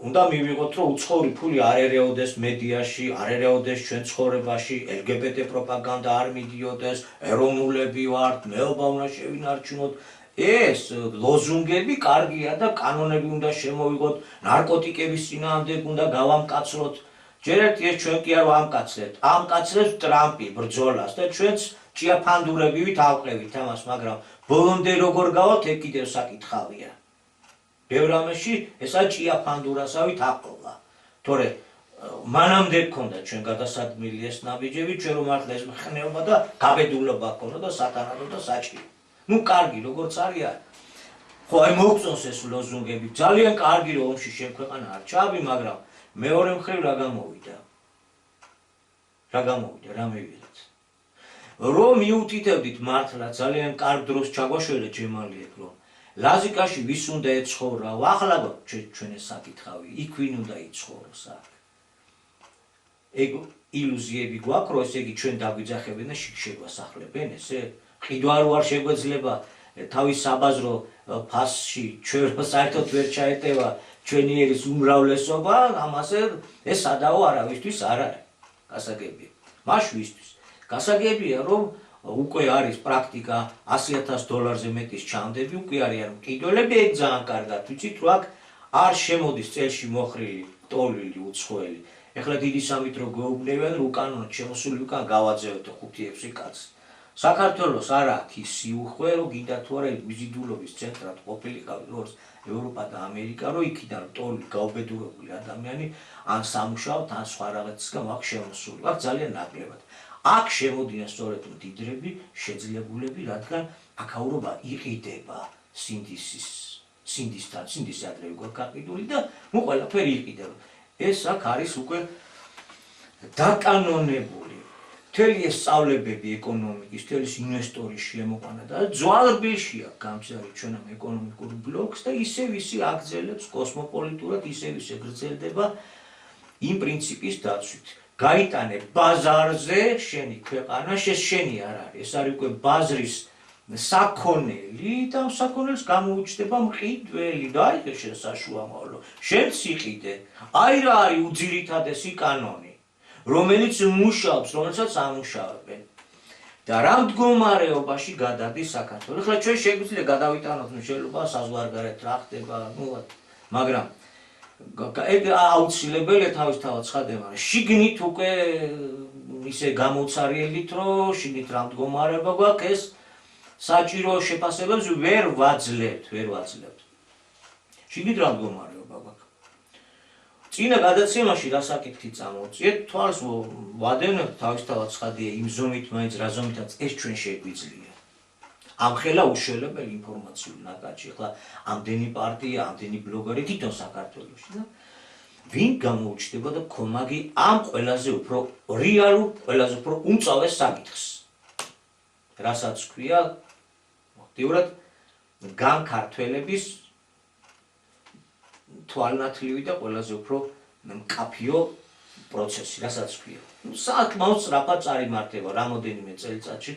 უნდა მივიღოთ, რომ უცხოური ფული არ ერეოდეს მედიაში, არ ერეოდეს ჩვენ ცხოვრებაში, LGBT პროპაგანდა არ მიდიოდეს, ეროვნულები ვართ, მეობა უნდა შევინარჩუნოთ. ეს ლოზუნგები კარგია და კანონები უნდა შემოვიღოთ, ნარკოტიკების წინააღმდეგ უნდა გავამკაცროთ. ჯერ ერთი ეს ჩვენ კი არ ვამკაცრებთ. ამკაცრებს ტრამპი ბრძოლას და ჩვენც ჭიაფანდურები ავყევით ამას, მაგრამ ბოლომდე როგორ გავალთ, ეგ კიდევ საკითხავია. ბევრ რამეში ესა ჭია ფანდურასავით აყოლა. თორე მანამდე გქონდა ჩვენ გადასადმილი ეს ნაბიჯები, ჩვენ რომ მართლა ეს მხნეობა და გაბედულობა გქონდა და სათანადო და საჭირო. ნუ კარგი როგორ არის. ხო აი მოგწონს ეს ლოზუნგები. ძალიან კარგი რომ ომში შეგვეყანა არ ჩაბი, მაგრამ მეორე მხრივ რა გამოვიდა? რა მივიღეთ? რომ მიუთითებდით მართლა ძალიან კარგ დროს ჩაგვაშველეთ ჯემალიეთ რომ ლაზიკაში ვის უნდა ეცხოვრა, ახლა ჩვენ ეს საკითხავი, იქ ვინ უნდა იცხოვროს აქ. ეგ ილუზიები გვაქვს, რომ ესე იგი ჩვენ დაგვიძახებენ და შეგვასახლებენ ესე? ყიდვა არ შეგვეძლება თავის საბაზრო ფასში ჩვენ საერთოდ ვერ ჩაეტევა ჩვენი ერის უმრავლესობა, ამაზე ეს სადაო არავისთვის არ არის გასაგებია. მაშვისთვის გასაგებია რომ უკვე არის პრაქტიკა $100,000 მეტის ჩამდები, უკვე არის მყიდველები, ეგ ძალიან კარგად ვიცით, რომ აქ არ შემოდის წელში მოხრილი ტოლილი უცხოელი. ეხლა დიდი სამით რო გვეუბნებიან, რომ უკანონოდ შემოსული უკან გავაძევთ 5-6 კაცს. საქართველოს არ აქვს ის სიუხვე, რომ გინდა თუ არა ვიზიდულობის ცენტრად ყოფილიყავი როგორც ევროპა და ამერიკა, რომ იქიდან ტოლი გაუბედურებული ადამიანი ან სამუშაოდ, ან სხვა რაღაცისგან აქ შემოსული. აქ ძალიან ნაკლებად. აქ შემოდიან სწორედ მდიდრები, შეძლებულები, რადგან აქაურობა იყიდება სინდისი ადრე გვაქვს გაყიდული და ნუ ყველაფერი იყიდება. ეს აქ არის უკვე დაკანონებული. მთელი ეს სწავლებები ეკონომიკის, მთელი ეს ინვესტორის შემოყვანა და ძვალბილში აქვს გამზარი ჩვენ ამ ეკონომიკურ ბლოკს და ისევ ისი აგრძელებს კოსმოპოლიტურად, ისევ ისე გრძელდება იმ პრინციპის დაცვით. გაიტანე ბაზარზე შენი ქვეყანა, შენი არ არის. ეს არის უკვე ბაზრის საქონელი და ამ საქონელს გამოუჩნდება მყიდველი და აი შენ საშუამავლო. შენც იყიდე. აი რა არის უძირითადესი კანონი, რომელიც მუშაობს, რომელსაც ამუშავებენ. და რა მდგომარეობაში გადადის საქართველო. ეხლა ჩვენ შეგვიძლია გადავიტანოთ მშენებლობა საზღვარგარეთ რა ხდება, მაგრამ ეგ აუცილებელია თავისთავად ცხადება. შიგნით უკვე ისე გამოცარიელით, რომ შიგნით რა მდგომარეობა გვაქვს, ეს საჭირო შეფასებებს ვერ ვაძლევთ. შიგნით რა მდგომარეობა გვაქვს. წინა გადაცემაში რა საკითხი წამოვწიეთ, თვალს ვადევნებთ თავისთავად ცხადია იმ ზომით, მაინც რა ზომითაც ეს ჩვენ შეგვიძლია. ამხელა უშველებელი ინფორმაციული ნაკადში, ახლა ამდენი პარტია, ამდენი ბლოგერი თვითონ საქართველოში და ვინ გამოუჩნდება და ქომაგი ამ ყველაზე უფრო რეალურ, ყველაზე უფრო უმწავეს საკითხს. რასაც ქვია აქტიურად განქართველების თვალნათლივი და ყველაზე უფრო მკაფიო პროცესი, რასაც ქვია. საკმაოდ სწრაფად წარიმართება რამოდენიმე წელიწადში,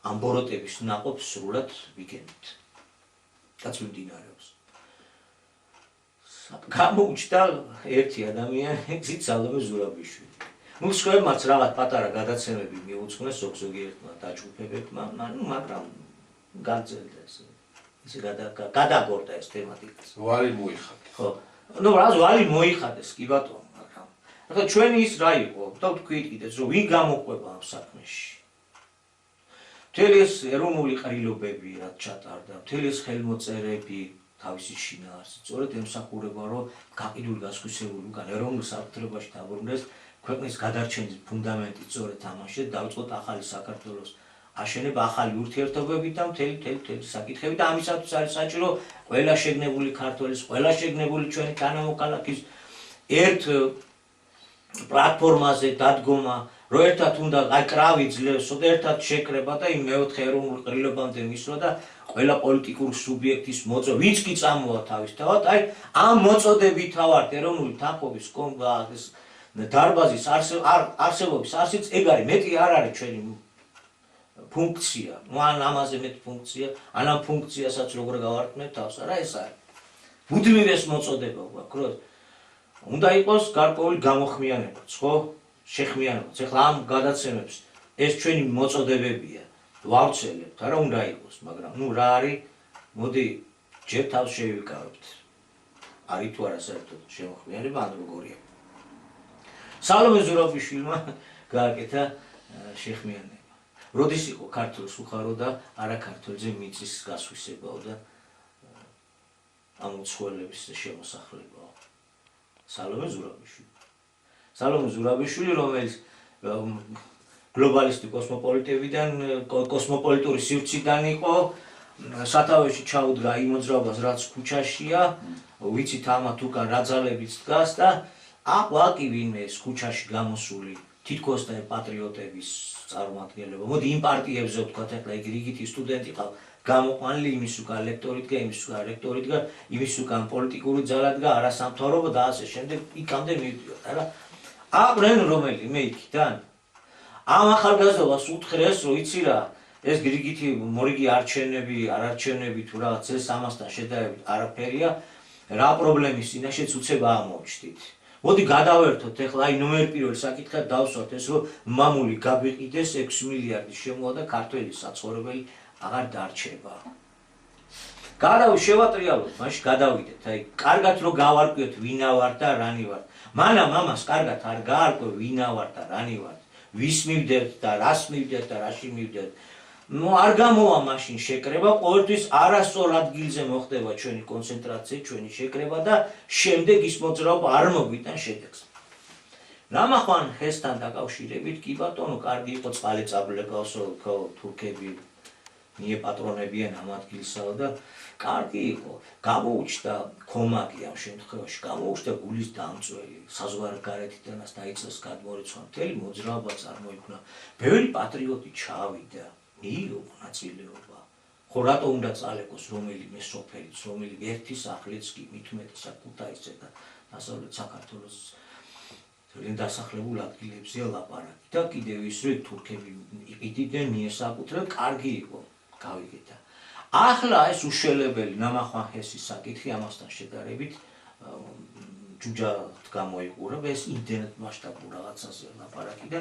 ამბოროტების ნაყოფს სრულად ვიგენით. რაც მიმდინარეობს. გამოუჩნდა ერთი ადამიანი, ზიცალოვე ზურაბიშვილი. სხვებმაც რაღაც პატარა გადაცემები მიუძღვნეს ზოგიერთმა დაჯგუფებებმა, მაგრამ გაძელდა ესე. ისე გადაგორდა ეს თემატიკას. ვალი მოიხადეს. ხო. ვალი მოიხადეს, კი ბატონო, მაგრამ ახლა ჩვენი ის რა იყო? და ვთქვით კიდეც, რომ ვინ გამოყვება ამ საქმეში. მთელი ეს ეროვნული ყრილობები რაც ჩატარდა, მთელი ეს ხელმოწერები თავისი შინაარსით, სწორედ ემსახურება, რომ გაყიდული გასხვისებული უკან ეროვნულ საფრთხეობაში დაბრუნდეს ქვეყნის გადარჩენის ფუნდამენტი სწორედ ამაში და დავიწყოთ ახალი საქართველოს აშენება, ახალი ურთიერთობებით და მთელი საკითხები და ამისათვის არის საჭირო ყველა შეგნებული ქართველის, ყველა შეგნებული ჩვენი თანამოქალაქის ერთ პლატფორმაზე დადგომა, რომ ერთად უნდა აი კრავი ძლევსო და ერთად შეკრება და იმ მეოთხე ეროვნულ ყრილობამდე მისვლა და ყველა პოლიტიკური სუბიექტის ვინც კი წამოვა თავისთავად, აი ამ მოწოდებითავად ეროვნული თანხმობის დარბაზის არსებობის არსიც ეგ არის, მეტი არ არის ჩვენი ფუნქცია, ან ამაზე მეტი ფუნქცია, ან ამ ფუნქციასაც როგორ გავარტყმევთ თავს, არა ეს არის. უდმირეს მოწოდება გვაქვს, რომ უნდა იყოს გარკვეული გამოხმიანებაც, ხო? შეხმიანებაც. ეხლა ამ გადაცემებს ეს ჩვენი მოწოდებებია. ვავრცელებთ, არა უნდა იყოს, მაგრამ რა არის? მოდი ჯერ თავს შევიკავებთ. არის თუ არა საერთოდ შემოხმიანება ან როგორია? სალომე ზურაბიშვილმა გააკეთა შეხმიანება. როდის იყო ქართულს უხარო და არა ქართველზე მიწის გასვისებაო და ამ უცხოელების შემოსახლებაო. სალომე ზურაბიშვილი, რომელიც გლობალისტი კოსმოპოლიტური სივრციდან იყო, სათავეში ჩაუდგა იმ მოძრაობას, რაც ქუჩაშია, ვიცით ამათ უკან რა ძალებიც დგას და აყვაკი ვინმე ეს ქუჩაში გამოსული თითქოს და პატრიოტების წარმომადგენლობა. მოდი იმ პარტიებზე ვთქვათ, ახლა იგი რიგითი სტუდენტი ყავ, გამოყვანილი იმის უკან ლექტორი დგა, იმის უკან რექტორი დგა, იმის უკან პოლიტიკური ძალა დგა, არასამთავრობო და ასე შემდეგ იქამდე მივდივართ, არა? აყრენ რომელიმე იქიდან. ამ ახალგაზრდობას უთხრეს, რომ იცი რა, ეს რიგითი მორიგი არჩევნები, არ არჩევნები თუ რაღაც ეს ამასთან შედარებით არაფერია, რა პრობლემის წინაშეც უცებ აღმოჩნდით. მოდი გადავერთოთ ახლა აი ნომერ პირველ საკითხად დავსვათ ეს რომ მამული გაგვიყიდეს 6 მილიარდის შემოვა და ქართველი საცხოვრებელი აღარ დარჩება. შევატრიალოთ, მაშინ გადავიდეთ. აი კარგად რომ გავარკვიოთ ვინა ვარ და რანი ვარ. მანამ ამას კარგად არ გაარკვევ ვინა ვარ და რანი ვარ. ვის მივდევთ და რას მივდევთ და რაში მივდევთ. არ გამოვა მაშინ შეკრება, ყოველთვის არასწორ ადგილზე მოხდება ჩვენი კონცენტრაცია, ჩვენი შეკრება და შემდეგ ის მოძრაობა არ მოგვიტან შედეგს. რამახვან ჰესთან დაკავშირებით კი ბატონო, კარგი იყო წყალიწაბლებავსო, თურქები მიეპატრონებიან ამ ადგილსაო და კარგი იყო. გამოუჩნდა ქომაკი ამ შემთხვევაში, გამოუჩნდა გულის დამწველი, საზღვარგარეთიდანაც დაიწყეს გადმორიცვა, მთელი მოძრაობა წარმოიქმნა. ბევრი პატრიოტი ჩავიდა. მიიღო მონაწილეობა. ხო რატო უნდა წალეკოს რომელიმე სოფელიც, რომელიმე ერთი სახლიც კი მით უმეტესად ქუთაისზე და დასავლეთ საქართველოს ძალიან დასახლებულ ადგილებზეა ლაპარაკი. და კიდევ ის რომ თურქები იყიდნენ მიესაკუთრებად, კარგი იყო, გავიგეთ. ახლა ეს უშველებელი ნამახვან ჰესის საკითხი ამასთან შედარებით ჯუჯად გამოიყურა, ეს ინტერნეტ მასშტაბურ რაღაცაზე ლაპარაკი და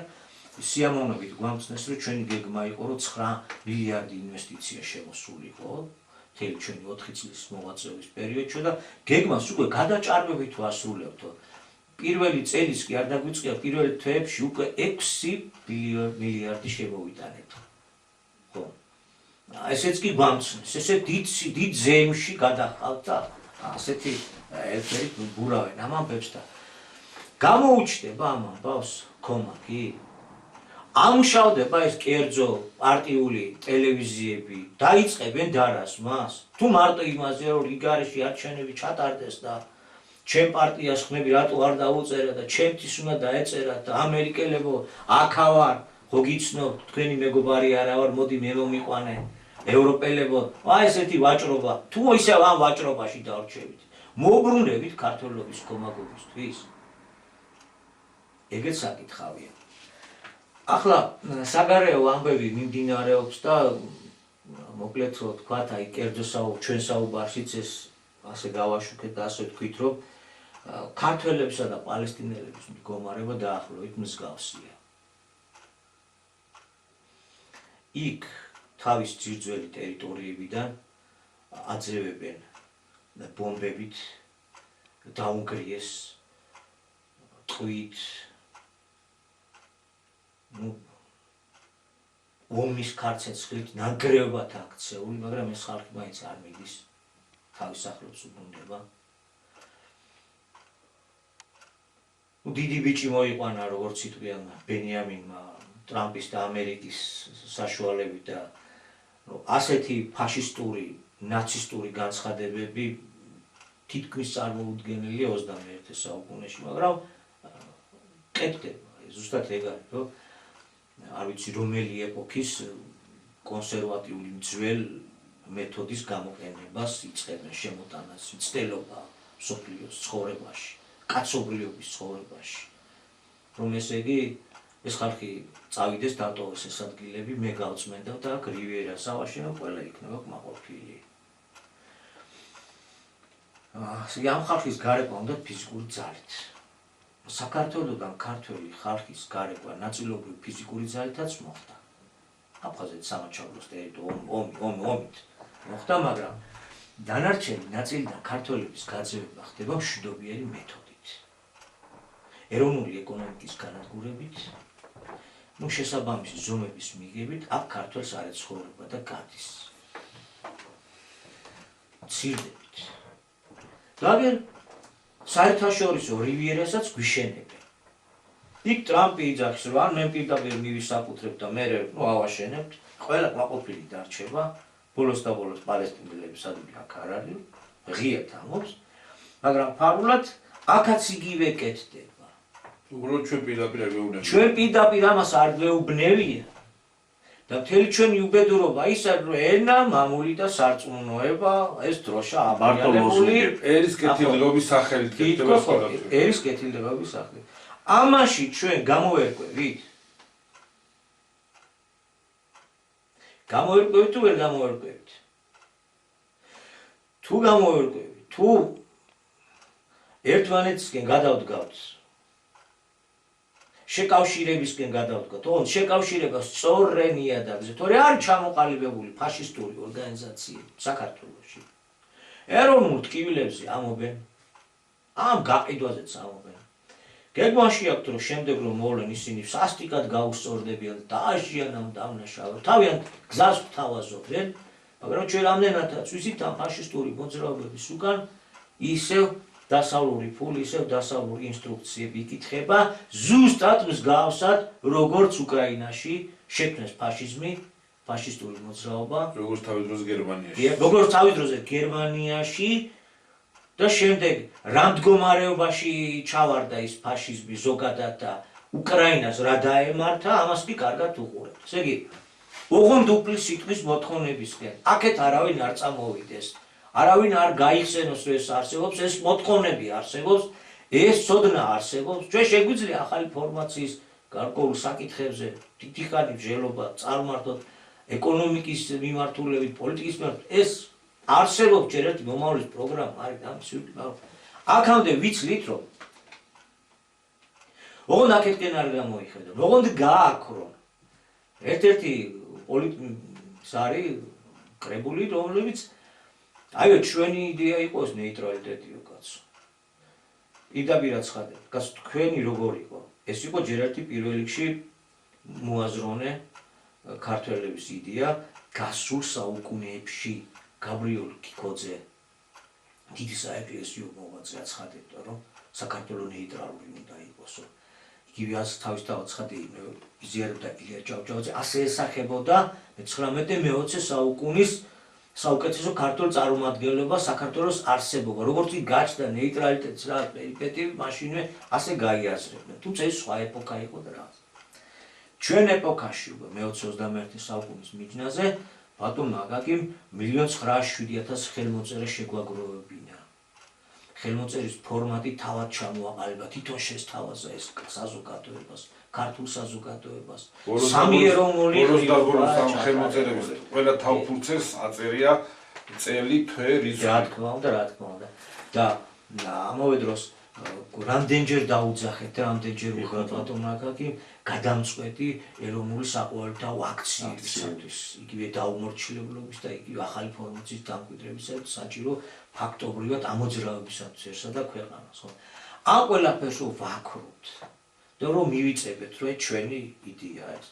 სიამოვნებით გვამცნეს, რომ ჩვენი გეგმა იყო, რომ 9 მილიარდი ინვესტიცია შემოსულიყო, მთელი ჩვენი 4 წლის მოღვაწეობის პერიოდში და გეგმას უკვე გადაჭარბებით ვასრულებთო. პირველი წელიც კი არ დაგვიწყია, პირველ თვეებში უკვე 6 მილიარდი შემოვიტანეთ. ხო. ესეც კი გვამცნეს, ესე დიდ ზეიმში გადახავთ და ასეთი ელფერი ბურავენ ამ ამბებს და გამოუჩნდება ამ ამბავს ქომაკი. ამუშავდება ეს კერძო პარტიული ტელევიზიები, დაიწყებენ დარას მას. თუ მარტო იმაზე რომ რიგარეში არჩევნები ჩატარდეს და ჩემ პარტიას ხმები რატო არ დაუწერა და ჩემთვის უნდა დაეწერათ და ამერიკელებო აქა ვარ, ხო გიცნობ, თქვენი მეგობარი არა ვარ, მოდი მე მომიყვანე. ევროპელებო, აი ესეთი ვაჭრობა, თუ ისევ ამ ვაჭრობაში დავრჩებით, მოუბრუნდებით ქართველობის კომაგობისთვის. ეგეც საკითხავია. ახლა საგარეო ამბები მიმდინარეობს და მოკლედ რო თქვათ, აი კერძო ჩვენ საუბარშიც ეს ასე გავაშუქეთ და ასე ვთქვით, რომ ქართველებსა და პალესტინელების მდგომარეობა დაახლოებით მსგავსია. იქ თავის ძირძველი ტერიტორიებიდან აძევებენ ბომბებით, დაუნგრიეს ტყვით, ომის ქარცეცხლით ნანგრევებად აქცეული, მაგრამ ეს ხალხი მაინც არ მიდის, თავის სახლებს უბრუნდება. დიდი ბიჭი მოიყვანა, როგორც იტყვიან ბენიამინმა ტრამპის და ამერიკის საშუალებით და ასეთი ფაშისტური, ნაცისტური განცხადებები თითქმის წარმოუდგენელია 21 საუკუნეში, მაგრამ კეთდება, ზუსტად ეგ არის, რომ არ ვიცი რომელი ეპოქის კონსერვატიული ძველ მეთოდის გამოყენებას იწყებენ შემოტანას, მცდელობა მსოფლიოს ცხოვრებაში, კაცობრიობის ცხოვრებაში. რომ ესე იგი ეს ხალხი წავიდეს დატოვოს ეს ადგილები, მე გავწმენდა და აქ რივიერას ავაშენო, ყველა იქნება კმაყოფილი. ამ ხალხის გარეკვა უნდა ფიზიკური ძალით. საქართველოდან ქართველი ხალხის გარეკვა ნაწილობრივ ფიზიკური ძალითაც მოხდა. აფხაზეთ სამაჩაბლოს ომით მოხდა, მაგრამ დანარჩენი ნაწილიდან ქართველების გაძევება ხდება მშვიდობიანი მეთოდით. ეროვნული ეკონომიკის განადგურებით, შესაბამისი ზომების მიღებით აქ ქართველს არ ეცხოვრება და გადის. მცირდებით. ლაგერ საერთაშორისო რივიერასაც გვიშენებენ. იქ ტრამპი იძახის, რომ ან მე პირდაპირ მივისაკუთრებ და მე ავაშენებთ, ყველა კმაყოფილი დარჩება, ბოლოს და ბოლოს პალესტინელების ადვილი აქ არ არის, ღიად ამობს, მაგრამ ფარულად აქაც იგივე კეთდება. უბრალოდ ჩვენ პირდაპირ არ გვეუბნებია. ჩვენ პირდაპირ ამას არ გვეუბნებია. და მთელი ჩვენი უბედურობა ის არის, რომ ენა, მამული და სარწმუნოება ეს დროშა აბარიალებული ერის კეთილდღეობის სახელით კეთდება ყველაფერი. ერის კეთილდღეობის სახელით. ამაში ჩვენ გამოვერკვევით. გამოვერკვევით თუ ვერ გამოვერკვევით? თუ გამოვერკვევით, თუ ერთმანეთისკენ გადავდგავთ, შეკავშირებისკენ გადავდგავთ, ოღონდ შეკავშირება სწორ ნიადაგზე, თორე არის ჩამოყალიბებული ფაშისტური ორგანიზაციები საქართველოში. ეროვნულ ტკივილებზე ამობენ, ამ გაყიდვაზეც ამობენ. გეგმაში აქვთ, რომ შემდეგ რომ მოვლენ ისინი სასტიკად გაუსწორდებიან, დააშიან ამ დამნაშავედ, თავიანთ გზას გვთავაზობენ, მაგრამ ჩვენ რამდენადაც ვიცით ამ ფაშისტური მოძრაობების უკან ისევ დასავლური ფული, ისევ დასავლური ინსტრუქციები იკითხება, ზუსტად მსგავსად, როგორც უკრაინაში შექმნეს ფაშიზმი, ფაშისტური მოძრაობა, როგორც თავის დროზე გერმანიაში. როგორც თავის დროზე გერმანიაში და შემდეგ რა მდგომარეობაში ჩავარდა ის ფაშიზმი ზოგადად და უკრაინას რა დაემართა, ამას კი კარგად უყურებთ. ესე იგი, ოღონდ უფლის სიტყვის მოთხოვნებისკენ. აქეთ არავინ არ წამოვიდეს. არავინ არ გაიხსენოს, რომ ეს არსებობს, ეს მოთხოვნები არსებობს, ეს ცოდნა არსებობს. ჩვენ შეგვიძლია ახალი ფორმაციის გარკვეულ საკითხებზე თითქანი მსჯელობა წარმართოთ, ეკონომიკის მიმართულებით, პოლიტიკის მიმართულებით. ეს არსებობს ჯერ ერთი მომავლის პროგრამა არის და აქამდე ვიცით, რომ ოღონდ აქეთკენ არ გამოიხედონ, ოღონდ გააქრონ. ერთ-ერთი პოლიტიკის არის კრებული, რომლებიც აიო ჩვენი იდეა იყოს ნეიტრალიტეტიო კაცო. პირდაპირ ცხადებ, კაცო თქვენი როგორ იყო? ეს იყო ჯერ ერთი პირველ რიგში მოაზროვნე ქართველების იდეა გასულ საუკუნეებში. გაბრიელ კიკოძე დიდი საეკლესიო მოღვაწე აცხადებდა, რომ საქართველოს ნეიტრალური უნდა იყოსო. იგივე თავის თავად ცხადია, იზიარებდა ილია ჭავჭავაძე, ასე ესახებოდა მე-19-მე-20 საუკუნის საუკეთესო ქართულ წარმომადგენლობა საქართველოს არსებობა. როგორც კი გაჩნდა ნეიტრალიტეტის რა პერიპეტიები, მაშინვე ასე გაიაზრებდნენ. თუმცა ეს სხვა ეპოქა იყო და რა. ჩვენ ეპოქაში მე-21 საუკუნის მიჯნაზე ბატონ აკაკიმ 1,907,000 ხელმოწერე შეგვაგროვებინა. ხელმოწერის ფორმატი თავად ჩამოაყალიბა, თვითონ შესთავაზა ეს საზოგადოებას, ქართულ საზოგადოებას. სამი ეროვნული ხელმოწერების ყველა თავფურცეს აწერია წელი, თვე, რიცხვი. რა თქმა უნდა. და ამავე დროს რამდენჯერ დაუძახეთ, რამდენჯერ უხდა ბატონ აკაკიმ გადამწყვეტი ეროვნული საყოველთაო აქციებისათვის, იგივე დაუმორჩილებლობის და იგივე ახალი ფორმაციის დამკვიდრებისათვის, საჭირო ფაქტობრივად ამოძრავებისათვის ერთსა და ქვეყანას. ამ ყველაფერს ვაქროთ და რომ მივიწებეთ, რომ ჩვენი იდეაა ეს.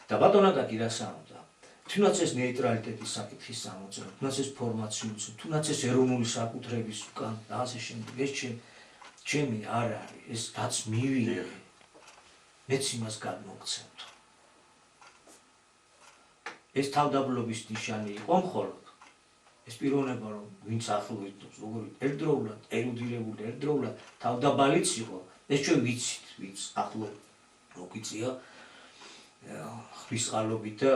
და ბატონ აკაკი რას ამბობდა? თუნდაც ეს ნეიტრალიტეტის საკითხის სამოძრაო, თუნდაც ეს ფორმაციული, თუნდაც ეს ეროვნული საკუთრების უკან და ასე შემდეგ, ეს ჩემი არ არის, ეს დაც მივიღე. მეც იმას გადმოგცემთ. ეს თავდაბლობის ნიშანი იყო მხოლოდ. ეს პიროვნება, რომ ვინც ახლო იტყობს, როგორი ერთდროულად, ერუდირებული, ერთდროულად თავდაბალიც იყო, ეს ჩვენ ვიცით, ვინც ახლო მოგვიწია ღვთისყალობით და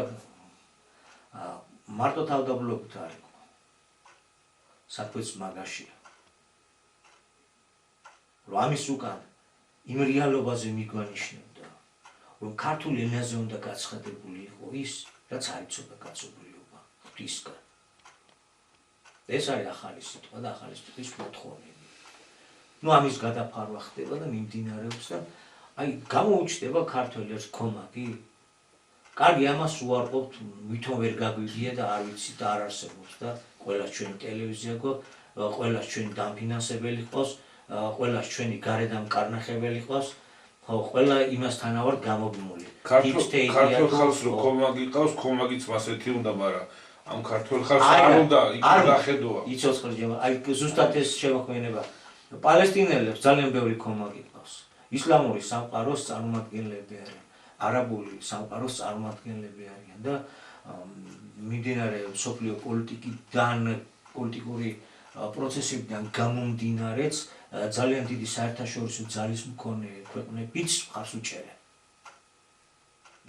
მარტო თავდაბლობით არ იყო. საქმეც მაგაშია. რომ ამის უკან იმ რეალობაზე მიგვანიშნებდა, რომ ქართულ ენაზე უნდა გაცხადებული იყო ის, რაც არ იცოდა კაცობრიობა ღვთისგან. ეს არის ახალი სიტყვა და ახალი სიტყვის მოთხოვნები. ამის გადაფარვა ხდება და მიმდინარეობს და გამოუჩნდება ქართველი ერთ ქომაგი. კარგი, ამას უარყოფთ, ვითომ ვერ გაგვიგია და არ ვიცით და არ არსებობს და ყველას ჩვენი ტელევიზია გვაქვს, ყველას ჩვენი დამფინანსებელი ყავს, ყველას ჩვენი გარედან კარნახებელი ყავს, ხო, ყველა იმასთანავართ გამოგმული. ქართველ ხალხს რო ქომაგი ყავს, ქომაგიც მასეთი უნდა, მაგრამ ამ ქართველ ხალხს არ უნდა იქ დახედოა. იცოცხლე ჯემა, აი ზუსტად ეს შემოქმედება. პალესტინელებს ძალიან ბევრი ქომაგი ყავს. ისლამური სამყაროს წარმომადგენლები არიან, არაბული სამყაროს წარმომადგენლები არიან და მიმდინარე სოფლიო პოლიტიკური პროცესებიდან გამომდინარეც ძალიან დიდი საერთაშორისო ძალის მქონე ქვეყნებიც მხარს უჭერენ.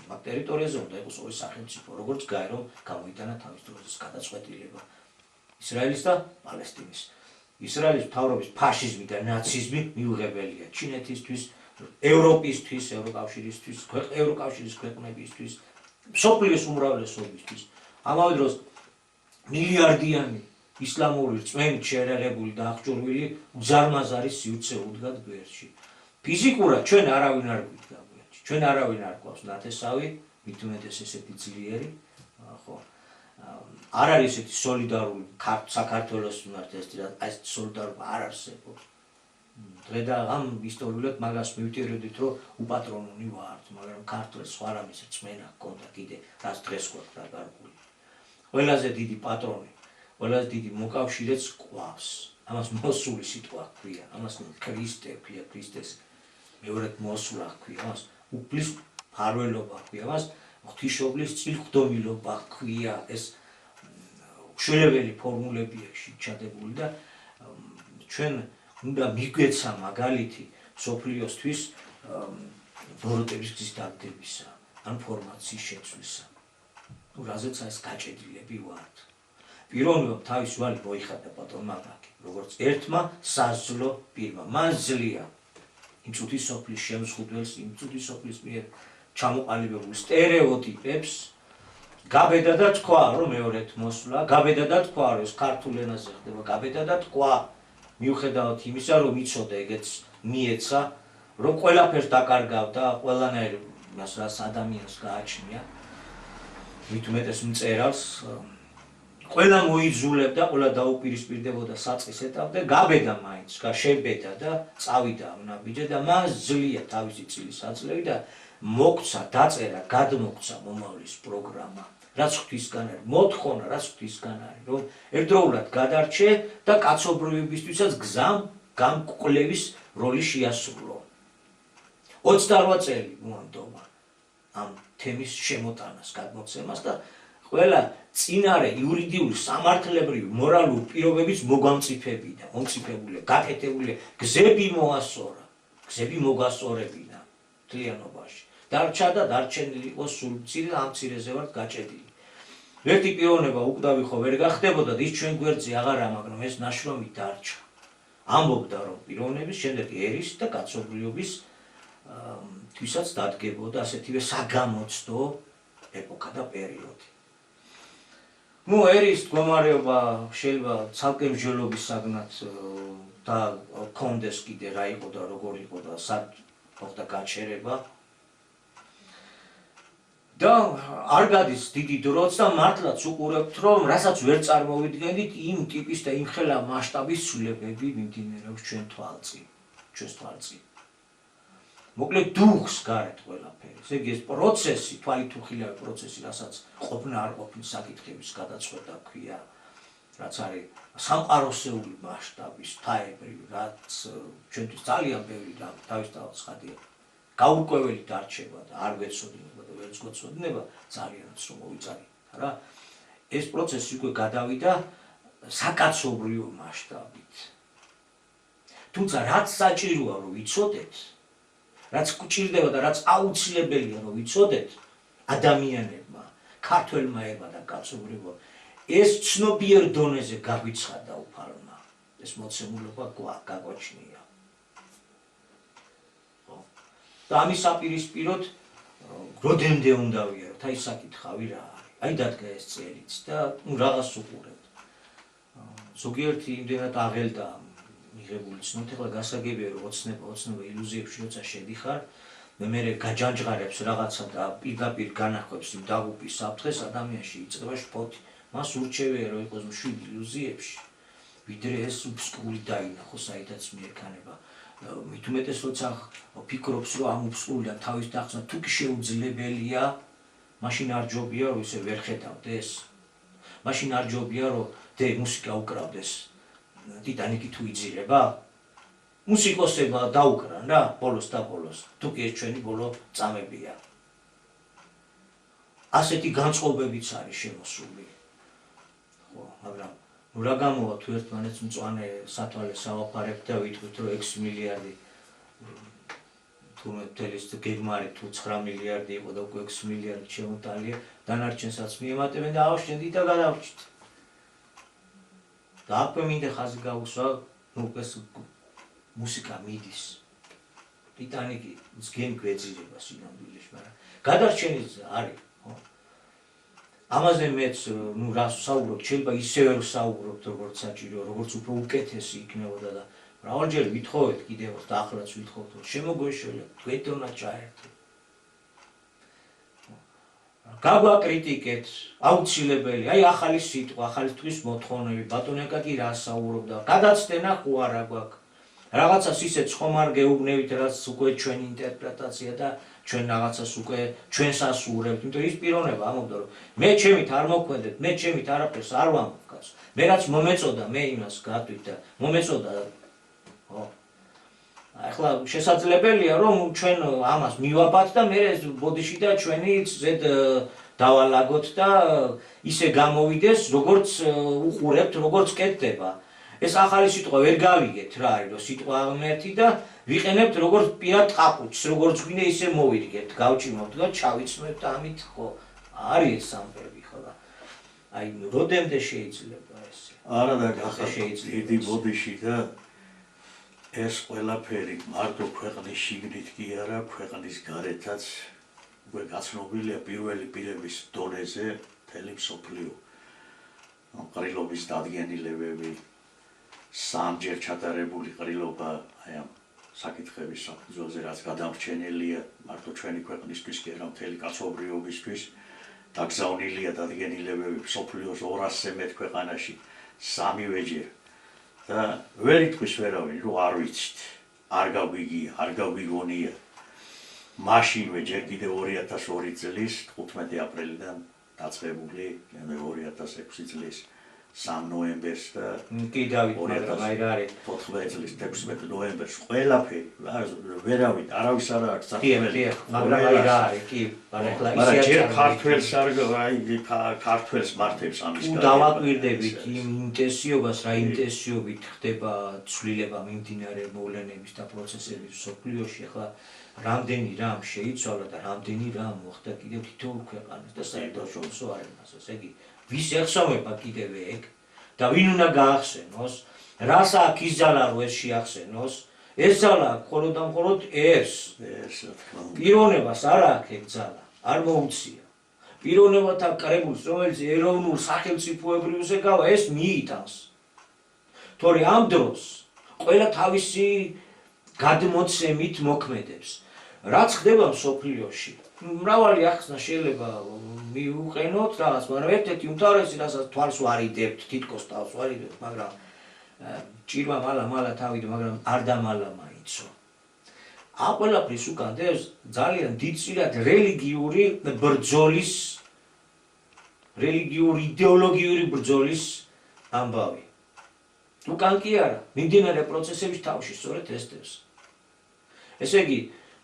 მაგ ტერიტორიაზე უნდა იყოს ორი სახელმწიფო, როგორც გაი რომ გამოიტანა თავის დროის გადაწყვეტილება ისრაელის და პალესტინის. ისრაელის მთავრობის ფაშიზმი და ნაციზმი მიუღებელია ჩინეთისთვის, ევროპისთვის, ევროკავშირის ქვეყნებისთვის, მსოფლიოს უმრავლესობისთვის. ამავე დროს მილიარდიანი ისლამური რწმენით შეერაღებული და აღჭურვილი უზარმაზარი სივრცე უდგათ გვერდში. ფიზიკურად ჩვენ არავინ არ გვიდგა გვერდში. ჩვენ არავინ არ გვყავს ნათესავი, მით უმეტეს ესეთი ძლიერი, ხო. არ არის ესეთი სოლიდარული საქართველოს მიმართ ეს სოლიდარობა არ არსებობს. დღე და ამ ისტორიულად მაგას მივტირებდით, რომ უპატრონონი ვართ, მაგრამ ქართველს სხვა რამის რწმენა ჰქონდა კიდე, რაც დღეს გვაქვს რა გარკვეული. ყველაზე დიდი პატრონი, ყველაზე დიდი მოკავშირეც ყავს. ამას მოსული სიტყვა ჰქვია, ამას ქრისტე ჰქვია, ქრისტეს მეორედ მოსულა ჰქვია, ამას უფლის მფარველობა ჰქვია, ამას ღვთისმშობლის წილხვდომილობა ჰქვია. ეს უშველებელი ფორმულებია ჩადებული და ჩვენ უნდა მიგვეცა მაგალითი სოფლიოსთვის ბოროტების გზის დაგდებისა, ან ფორმაციის შეცვლისა. რაზეც ეს გაჭედილები ვართ. პიროვნებამ თავის ვალი მოიხადა ბატონ მაგაკი, როგორც ერთმა საზლო პირმა. მან ძლია იმ წუთის სოფლის შემზღუდველს, იმ წუთის სოფლის მიერ ჩამოყალიბებულ სტერეოტიპებს გაბედა და თქვა, რომ მეორედ მოსვლა, გაბედა და თქვა, რომ ეს ქართულ ენაზე ხდება, გაბედა და თქვა, მიუხედავად იმისა, რომ იცოდა ეგეც მიეცა, რომ ყველაფერს დაკარგავდა, ყველანაირ რასაც ადამიანს გააჩნია, მით უმეტეს მწერალს, ყველა მოიძულებდა, ყველა დაუპირისპირდებოდა საწყის ეტაპზე, გაბედა მაინც, შებედა და წავიდა ნაბიჯზე და მას ძლია თავისი წილისაძლევი და მოგცა, დაწერა, გადმოგცა მომავლის პროგრამა, რაც ღვთისგან არის, მოთხოვნა, რაც ღვთისგან არის, რომ ერთდროულად გადარჩე და კაცობრიობისთვისაც გამკვლევის როლი შეასრულო. 28 წელი მოანდომა ამ თემის შემოტანას, გადმოცემას და ყველა წინარე იურიდიული, სამართლებრივი, მორალური პირობების მომწიფებული, გაკეთებული გზები მოასწორა, გზები მოგასწორებინა მთლიანობაში. დარჩა და დარჩენილი იყო სულ მცირე, ამ მცირეზე ვართ გაჭედილი. ერთი პიროვნება უკვდავი ხო ვერ გახდებოდა და ის ჩვენ გვერდზე აღარა, მაგრამ ეს ნაშრომი დარჩა. ამბობდა, რომ პიროვნების შემდეგ ერის და კაცობრიობის თვისაც დადგებოდა ასეთივე საგამოცდო ეპოქა და პერიოდი. ერის მდგომარეობა შეიძლება ცალკე მსჯელობის საგნად და კონდეს კიდე რა იყო და როგორ იყო და სად მოხდა გაჩერება. და არ გადის დიდი დროც და მართლაც უყურებთ, რომ რასაც ვერ წარმოვიდგენით, იმ ტიპის და იმ ხელა მასშტაბის ცვლილებები მიმდინარეობს ჩვენს თვალწინ. მოკლედ დუხს გარეთ ყველაფერი. ესე იგი ეს პროცესი, თვალითუხილავი პროცესი, რასაც ყოფნა არ ყოფნის საკითხების გადაწყვეტა ქვია, რაც არის სამყაროსეული მასშტაბის, თაებრივი, რაც ჩვენთვის ძალიან ბევრი და თავისთავად ცხადია. გაურკვეველი დარჩება და არ გვეცოდინება და ვერც გვეცოდინება ძალიანაც რომ მოვიწარით რა. ეს პროცესი უკვე გადავიდა საკაცობრიო მასშტაბით. თუმცა რაც საჭიროა რომ ვიცოდეთ, რაც გვჭირდება და რაც აუცილებელია რომ ვიცოდეთ ადამიანებმა, ქართველმა ერმა და კაცობრიობამ, ეს ცნობიერ დონეზე გაგვიცხადა უფალმა. ეს მოცემულობა გაგოჩნია. და ამის საპირისპიროდ როდემდე უნდა ვიაროთ, აი საკითხავი რა არის. აი დადგა ეს წერიც და რაღაც უყურებთ. ზოგიერთი იმდენად აღელდა მიღებული ცნობით, ახლა გასაგებია რომ ოცნება ილუზიებში როცა შედიხარ, მე გაჯანჯღარებს რაღაცა და პირდაპირ განახვევს იმ დაღუპვის საფრთხეს, ადამიანში იწყება შფოთი. მას ურჩევია რომ იყოს მშვიდ ილუზიებში, ვიდრე ეს უბსკური დაინახო, საიდანაც მიექანება მით უმეტეს როცა ფიქრობს რომ ამ უსწრლიდან თავის დახსნა თუ კი შეუძლებელია, მაშინ არ ჯობია რომ ისე ვერ ხედავდეს. მაშინ არ ჯობია რომ მუსიკა უკრავდეს. ტიტანიკი თუ იძირება, მუსიკოსებმა დაუკრან რა, ბოლოს და ბოლოს. თუ კი ეს ჩვენი ბოლო წამებია. ასეთი განწყობებიც არის შემოსული. ხო, მაგრამ რა გამოვა თუ ერთმანეთს მწვანე სათვალე სავაფარებთ და ვიტყვით რომ 6 მილიარდი თუმცა თელის გეგმარი თუ 9 მილიარდი იყო და უკვე 6 მილიარდი შემოტალია, დანარჩენსაც მიემატებენ და ავშენდით და გადავრჩით. და აქვე მინდა ხაზი გაუსვა, ეს მუსიკა მიდის. ტიტანიკი მსგენ გვეძირება სინამდვილეში, მაგრამ გადარჩენიც არის, ხო? ამაზე მეც რას ვსაუბრობ, შეიძლება ისევე რომ ვსაუბრობთ, როგორც საჭირო, როგორც უფრო უკეთესი იქნებოდა და მრავალჯერ ვითხოვეთ კიდევ და ახლაც ვითხოვთ, რომ შემოგვეშველეთ, გვეთონა ჩაერთო. გაგვაკრიტიკეთ, აუცილებელი, აი ახალი სიტყვა, ახალი თქვის მოთხოვნები, ბატონ ეკაკი რა საუბრობდა, გადაცდენა ხო არა გვაქვს. რაღაცას ისეთ ხომარ გეუბნებით, რაც უკვე ჩვენი ინტერპრეტაცია და ჩვენ რაღაცას უკვე ჩვენს ასურებთ, იმიტომ ის პიროვნება ამბობდა რომ მე ჩემით არ მოქმედებ, მე ჩემით არაფერს არ ვამბობ კაცს. მე რაც მომეწოდა, მე იმას გატვით და მომეწოდა. ხო. ახლა შესაძლებელია რომ ჩვენ ამას მივაბათ და მე ბოდიში და ჩვენი ზედ დავალაგოთ და ისე გამოვიდეს, როგორც უყურებთ, როგორც კეთდება. ეს ახალი სიტყვა ვერ გავიგეთ რა არის, რომ სიტყვა ღმერთი და ვიყენებთ როგორც პირად ყაყუჩს, როგორც გვინდა ისე მოვირგებთ, გავჭიმოთ და ჩავიცნობთ ამით, ხო, არის ეს სამფერები, ხო და აი როდემდე შეიძლება ესე? არა და გახსოვთ დიდი ბოდიში და ეს ყველაფერი მარტო ქვეყნის შიგნით კი არა, ქვეყნის გარეთაც უკვე გაცნობილია პირველი პირების დონეზე მთელი მსოფლიო. ყრილობის დადგენილებები, სამჯერ ჩატარებული ყრილობა აი ამ საკითხების საფუძველზე, რაც გადამრჩენელია მარტო ჩვენი ქვეყნისთვის კი არა, მთელი კაცობრიობისთვის, დაგზავნილია დადგენილებები მსოფლიოს 200-ზე მეტ ქვეყანაში, სამივეჯერ. და ვერ ითქვის ვერავინ, რომ არ ვიცით, არ გაგვიგია, არ გაგვიგონია. მაშინვე ჯერ კიდევ 2002 წლის 15 აპრილიდან დაწყებული, 2006 წლის 3 ნოემბერს და კი დავით, მაგრამ აი რა არის 14 წლის 16 ნოემბერს ყველაფერი, ვერავინ, არავის არ აქვს საქმე. მაგრამ აი რა არის, კი, მაგრამ ჯერ ქართველს არ აი ქართველს მართებს ამის გარდა. დავაკვირდებით იმ ინტენსიობას, რა ინტენსიობით ხდება ცვლილება მიმდინარე მოვლენების და პროცესების მსოფლიოში, ახლა რამდენი რამ შეიცვალა და რამდენი რამ მოხდა კიდევ თითოეულ ქვეყანას და საერთაშორისო არენაზე. ესე იგი, ვის ეხსოვება კიდევ ეგ და ვინ უნდა გაახსენოს, რას აქვს ის ძალა რომ ეს შეახსენოს, ეს ძალა მხოლოდ და მხოლოდ ეს პიროვნებას არ აქვს ეგ ძალა, არ მოუწია. პიროვნებათა კრებულს, რომელიც ეროვნულ სახელმწიფოებრივზე გავა, ეს მიიტანს. თორე ამ დროს ყველა თავისი გადმოცემით მოქმედებს. რაც ხდება მსოფლიოში, მრავალი ახსნა შეიძლება მიუყენოთ რაღაც, მაგრამ ერთ-ერთი უმთავრესი, რასაც თვალს ვარიდებთ, თითქოს თავს ვარიდებთ, მაგრამ ჭირმა მალა თავით, მაგრამ არ დამალა მაინცო. ამ ყველაფრის უკან დევს ძალიან დიდწილად რელიგიური ბრძოლის, რელიგიური იდეოლოგიური ბრძოლის ამბავი. უკან კი არა, მიმდინარე პროცესების თავში სწორედ ეს დევს. ესე იგი,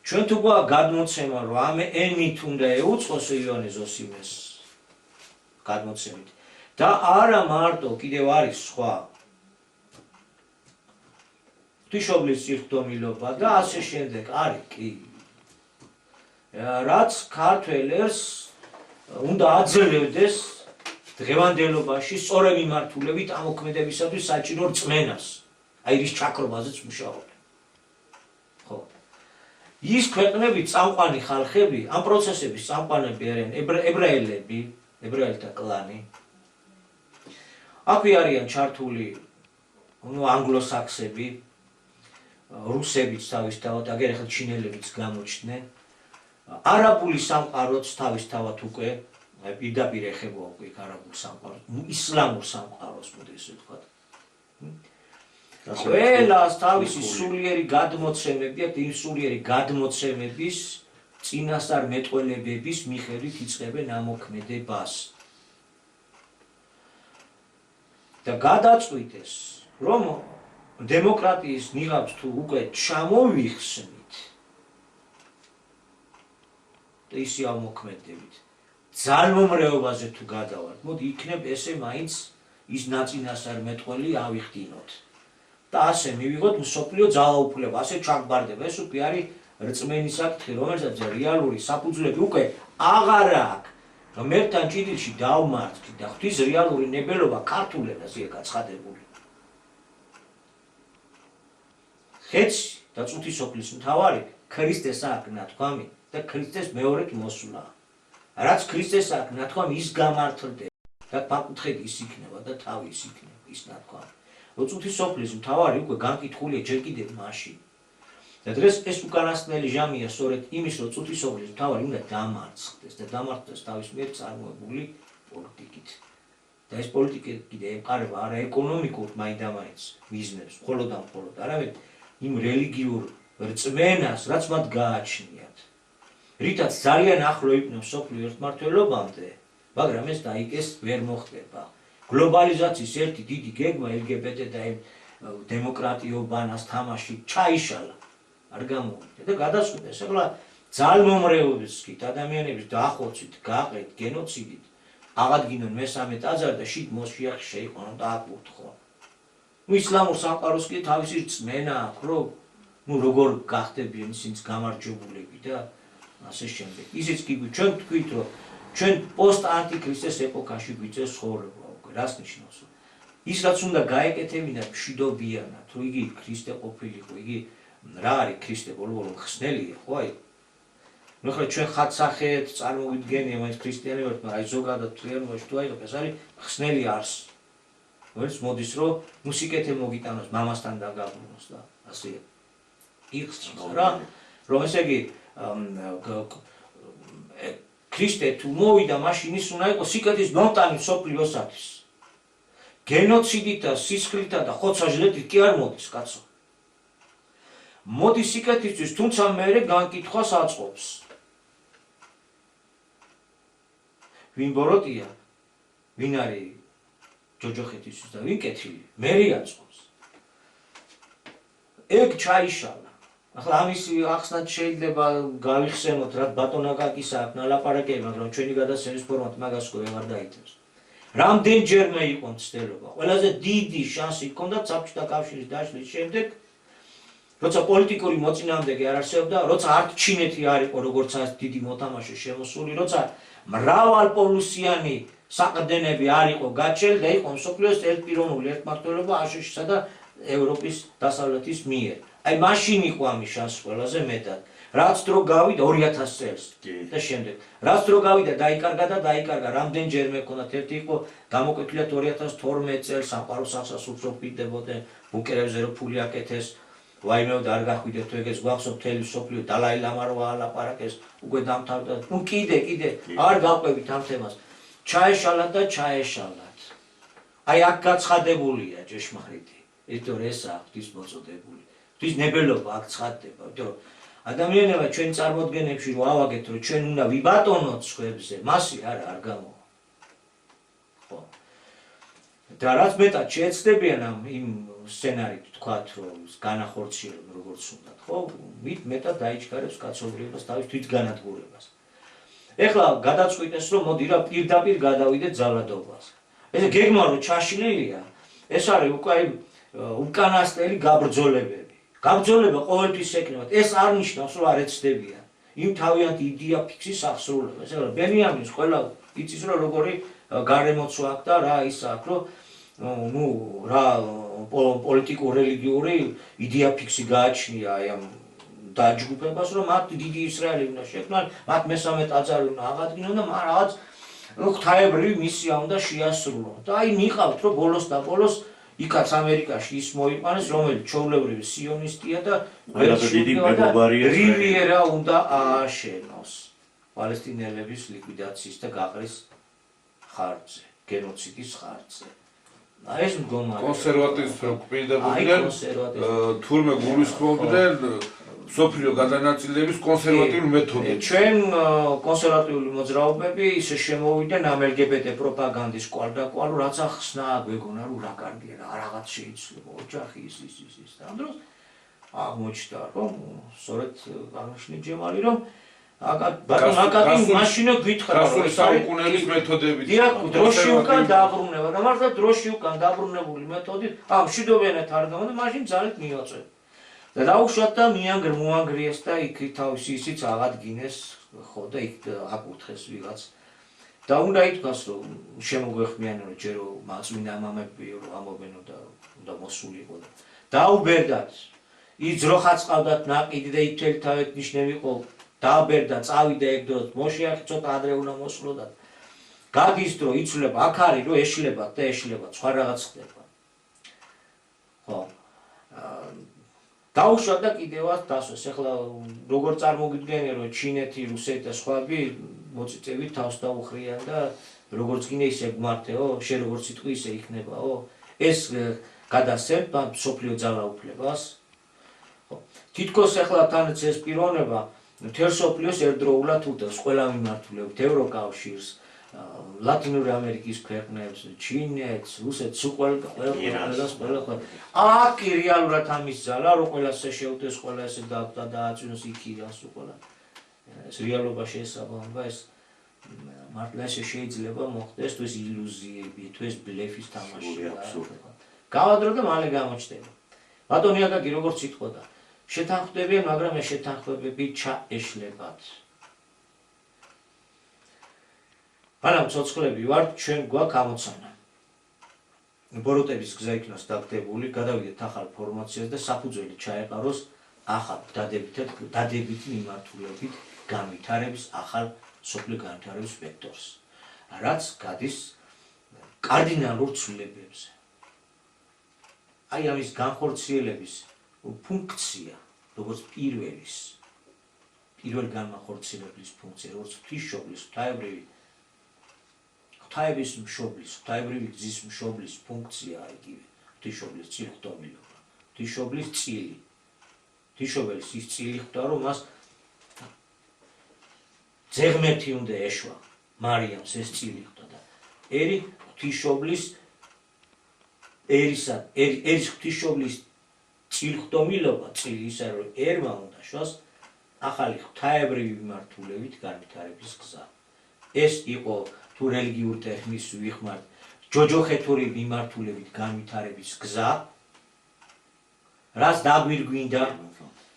ჩვენ თუ გვაქვს გადმოცემა, რომ ამ ენით უნდა ეუწყოს ილიონე ზოსიმეს გადმოცემით და არა მარტო კიდევ არის სხვა ღვთისმშობლის წირთხდომილობა და ასე შემდეგ არის კი რაც ქართველებს უნდა აძლევდეს დღევანდელობაში სწორი მიმართულებით ამ მოქმედებისათვის საჭირო რწმენას, აი რის ჩაქრობაზეც მუშაობთ. ხო. ის ქვეყნები წამყვანი ხალხები, ამ პროცესების წამყვანები არიან ებრაელები, ებრაელთა კლანი. აქვე არიან ჩართული ანგლოსაქსები, რუსებიც თავისთავად, აგერ ახლა ჩინელებიც გამოჩნდნენ. არაბული სამყაროც თავისთავად უკვე პირდაპირ ეხება უკვე არაბულ სამყაროს, ისლამურ სამყაროს, მოდი ესე ვთქვათ. ყველას თავისი სულიერი გადმოცემები აქვს, იმ სულიერი გადმოცემების წინასწარმეტყველებების მიხედვით იწყებენ ამოქმედებას. და გადაწყვიტეს, რომ დემოკრატიის ნიღაბს თუ უკვე ჩამოვიხსნით და ისე ამოქმედებით, ძალმომრეობაზე თუ გადავართ, მოდი იქნებ ესე მაინც ის ნაწინასწარმეტყველი ავიხდინოთ. და ასე მივიღოთ მსოფლიო ძალაუფლება, ასე ჩაგბარდება. ეს უკვე არის რწმენი საკითხი, რომელსაც რეალური საფუძვლები უკვე აღარ აქვს. რომ ერთთან ჭიდილში დავმარცხით და ღვთის რეალური ნებელობა ქართულენაზეა გაცხადებული. ხეცი და წუთი სოფლის მთავარი ქრისტეს აქვს ნათქვამი და ქრისტეს მეორედ მოსვლა. რაც ქრისტეს აქვს ნათქვამი, ის გამართლდება და ფაკუთხედ ის იქნება და თავი ის იქნება ის ნათქვამი. წუთი სოფლის მთავარი უკვე განკითხულია ჯერ კიდევ მაშინ. და დღეს ეს უკანასკნელი ჟამია სწორედ იმის, რომ წუთი სოფლის მთავარი უნდა დამარცხდეს და დამარცხდეს თავის მიერ წარმოებული პოლიტიკით. და ეს პოლიტიკა კიდე ემყარება არა ეკონომიკურ მაინდამაინც მიზნებს, მხოლოდ და მხოლოდ, არამედ იმ რელიგიურ რწმენას, რაც მათ გააჩნიათ. რითაც ძალიან ახლო იყვნენ მსოფლიო ერთმართველობამდე, მაგრამ ეს დაიგეს ვერ მოხდება. გლობალიზაციის ერთი დიდი გეგმა LGBT და დემოკრატიობანას თამაში ჩაიშალა. არ გამოვიდა და გადაწყვიტეს ახლა ძალმომრეობისით, ადამიანების დაახოცით, გაყრით, გენოციდით აღადგინონ მესამე ტაძარი და შიგ მოსიახი შეიყვანონ და აკურთხონ. ისლამურ სამყაროს კი თავისი რწმენა აქვს, რომ როგორ გახდებიან ისინიც გამარჯვებულები და ასე შემდეგ. ისიც კი ჩვენ თქვით, რომ ჩვენ პოსტ-ანტიქრისტეს ეპოქაში გვიწევს ცხოვრება უკვე, რას ნიშნავს? ის რაც უნდა გაეკეთებინათ მშვიდობიანად, რომ იგი ქრისტე ყოფილიყო, იგი რა არის ქრისტე ბოლო-ბოლო ხსნელია, ხო აი? ნუ ახლა ჩვენ ხატსახედ წარმოვიდგენია მაინც ქრისტიანი ვართ, მაგრამ აი ზოგადად თლიანობაში თუ აიღებ, ეს არის ხსნელი არსი. რომელიც მოდის, რომ მუსიკეთე მოგიტანოს, მამასთან დაგაბრუნოს და ასე იხსნას რა, რომ ესე იგი ქრისტე თუ მოვიდა, მაშინ ის უნდა იყოს სიკეთის მომტანი მსოფლიოსათვის. გენოციდით და სისხლითა და ხოცვა-ჟლეტით კი არ მოდის, კაცო. მოდის სიკეთისთვის, თუმცა მერე განკითხვას აწყობს. ვინ ბოროტია, ვინ არის ჯოჯოხეთისთვის და ვინ კეთილი, მერე აწყობს. ეგ ჩაიშალა. ახლა ამის ახსნად შეიძლება გავიხსენოთ, რა ბატონ აკაკის აქვს ნალაპარაკები, მაგრამ ჩვენი გადასცემის ფორმატ მაგას უკვე ვეღარ დაიწევს. რამდენჯერმე იყო მცდელობა, ყველაზე დიდი შანსი ჰქონდა საბჭოთა კავშირის დაშლის შემდეგ, როცა პოლიტიკური მოწინააღმდეგე არ არსებობდა, როცა არც ჩინეთი არ იყო როგორც ეს დიდი მოთამაშე შემოსული, როცა მრავალპოლუსიანი საყრდენები არ იყო გაჩენილი და იყო მსოფლიოს ერთპიროვნული ერთმართველობა აშშ-სა და ევროპის დასავლეთის მიერ. აი მაშინ იყო ამის შანსი ყველაზე მეტად. რაც დრო გავიდა 2000 წელს და შემდეგ. რაც დრო გავიდა დაიკარგა, რამდენჯერმე ჰქონდათ, ერთი იყო გამოკვეთილად 2012 წელს სამყაროს სახსასრულს რო ფიდებოდნენ, ბუნკერებზე რო ფული აკეთეს, ვაიმეოდ არ გახვიდეთ თუ ეგეც გვახსოვთ მთელი მსოფლიო დალაი ლამა რო ალაპარაკეს, უკვე დამთავრდა. ნუ კიდე არ გავყვებით ამ თემას. ჩაეშალათ და ჩაეშალათ. აი აქ გაცხადებულია ჭეშმარიტი. იმიტომ რომ ესაა ღვთის მოწოდებული. ღვთის ნებელობა აქ ცხადდება, იმიტომ რომ ადამიანებმა ჩვენ წარმოდგენებში რო ავაგეთ, რომ ჩვენ უნდა ვიბატონოთ სხვებზე, მასი არ გამოვა. ხო. და რაც მეტად შეეცდებიან იმ სცენარით თქვათ, რომ განახორციელონ როგორც უნდათ, ხო? მით მეტად დაიჩქარებს კაცობრიობას თავის თვითგანადგურებას. ეხლა გადაწყვიტეს, რომ მოდი რა პირდაპირ გადავიდეთ ძალადობას. ესე გეგმა რო ჩაშლილია, ეს არის უკვე უკანასკნელი გაბრძოლებები. გაბრძოლება ყოველთვის ექნებათ. ეს არ ნიშნავს, რომ არ ეცდებიან იმ თავიანთი იდეა ფიქსის აღსრულებას. ეხლა ბენიამინს ყველა იცის, რომ როგორი გარემოცვა აქვს და რა ის აქვს, რომ ნუ რა პოლიტიკურ-რელიგიური იდეა ფიქსი გააჩნია აი ამ დაჯგუფებას, რომ მათ დიდი ისრაელი უნდა შექმნან, მათ მესამე ტაძარი უნდა აღადგინონ და მათ რაღაც ღვთაებრივი მისია უნდა შეასრულონ. და აი მიყავთ, რომ ბოლოს და ბოლოს იქაც ამერიკაში ის მოიყვანეს, რომელიც ჩვეულებრივი სიონისტია და რივიერა უნდა ააშენოს პალესტინელების ლიკვიდაციის და გაყრის ხარჯზე, გენოციდის ხარჯზე. ეს მდგომარეობა. კონსერვატიზმს აი, ოკუპირდებოდნენ, კონსერვატიზმი. თურმე გულისხმობდნენ სოფლიო გადანაწილების კონსერვატიულ მეთოდებს. ჩვენ კონსერვატიული მოძრაობები ისე შემოვიდნენ ამ LGBT პროპაგანდის კვალდაკვალ, რაც ახსნა გვეგონა რომ რა კარგია რა რაღაც შეიძლება ოჯახი ის. და ამ დროს აღმოჩნდა რომ სწორედ აღნიშნე ჯემალი რომ ბატონ აკაკი მაშინო გითხრა გასული საუკუნეების მეთოდებით. დიახ, დროში უკან დაბრუნება და მართლა დროში უკან დაბრუნებული მეთოდით, მშვიდობიანად არ გამოდა, მაშინ ძალით მიაწვევ. და დაუშვათ და მიანგრმოანგრიეს და იქ თავისი ისიც აღადგინეს, ხო და იქ აკურთხეს ვიღაც. და უნდა ითქვას რომ შემოგვეხმიანე რომ ჯერო მაწმინდა მამები რომ ამობენო და უნდა მოსულიყო და დაუბერდათ იძროხაც ყავდათ ნაყიდი და იქ თელი თავეთ ნიშნები იყო დააბერდა წავიდა ეგ დროს მოშიახი ცოტა ადრე უნდა მოსულოდათ გადის დრო იცვლება აქ არის რომ ეშლებათ და ეშლებათ სხვა რაღაც ხდება ხო დაუშვათ და კიდევაც დასვეს ეხლა როგორ წარმოგიდგენია რომ ჩინეთი რუსეთი და სხვაები მოწიწებით თავს დაუხრიან და როგორც გინე ისე გმართეო შენ როგორც სიტყვი ისე იქნებაო ეს გადასცემთ სოფლიო ძალაუფლებას ხო თითქოს ეხლა თანაც ეს პიროვნება მთელ სოფლიოს ერთდროულად უდევს ყველა მიმართულებით ევროკავშირს ლათინური ამერიკის ქვეყნებს ჩინეთს რუსეთს ყველა აქ რეალურად ამის ძალა რომ ყველას შეუდეს ყველა ესე დააწვინოს იქ ირანს ყველა ეს რეალობაში ესაბამება ეს მართლა ესე შეიძლება მოხდეს თუ ეს ილუზიები თუ ეს ბლეფის თამაშია გავადრო და მალე გამოჩნდება ბატონი აკაკი როგორც იტყოდა შეთანხმდებიან მაგრამ ეს შეთანხმებები ჩაეშლებათ მაგრამ ცოცხლები ვართ ჩვენ გვაქვს ამოცანა ბოროტების გზა იქნას დაგდებული გადავიდეთ ახალ ფორმაციას და საფუძველი ჩაეყაროს ახალ დადებითი მიმართულებით განვითარების ახალ სოფლიო განვითარების ვექტორს რაც გადის კარდინალურ ცვლილებებზე აი ამის განხორციელების ფუნქცია როგორც პირველ განმახორციელების ფუნქცია როგორც ღვთისმშობლის ღვთაების მშობლის ღვთაებრივი გზის მშობლის ფუნქცია იგივე ღვთისმშობლის წილხდომილობა ღვთისმშობლის წილი ღვთისმშობლის ის წილი ხვდა რომ მას ზეღმერთი უნდა ეშვა მარიამს ეს წილი ხვდა და ერი ღვთისმშობლის ერის ღვთისმშობლის წილხდომილობა წილი ისა რომ ერმა უნდა შვას ახალი ღვთაებრივი მიმართულებით განვითარების გზა ეს იყო თუ რელიგიურ ტერმინს ვიხმართ ჯოჯოხეთური მიმართულებით განვითარების გზა რაც დაგვირგვინდა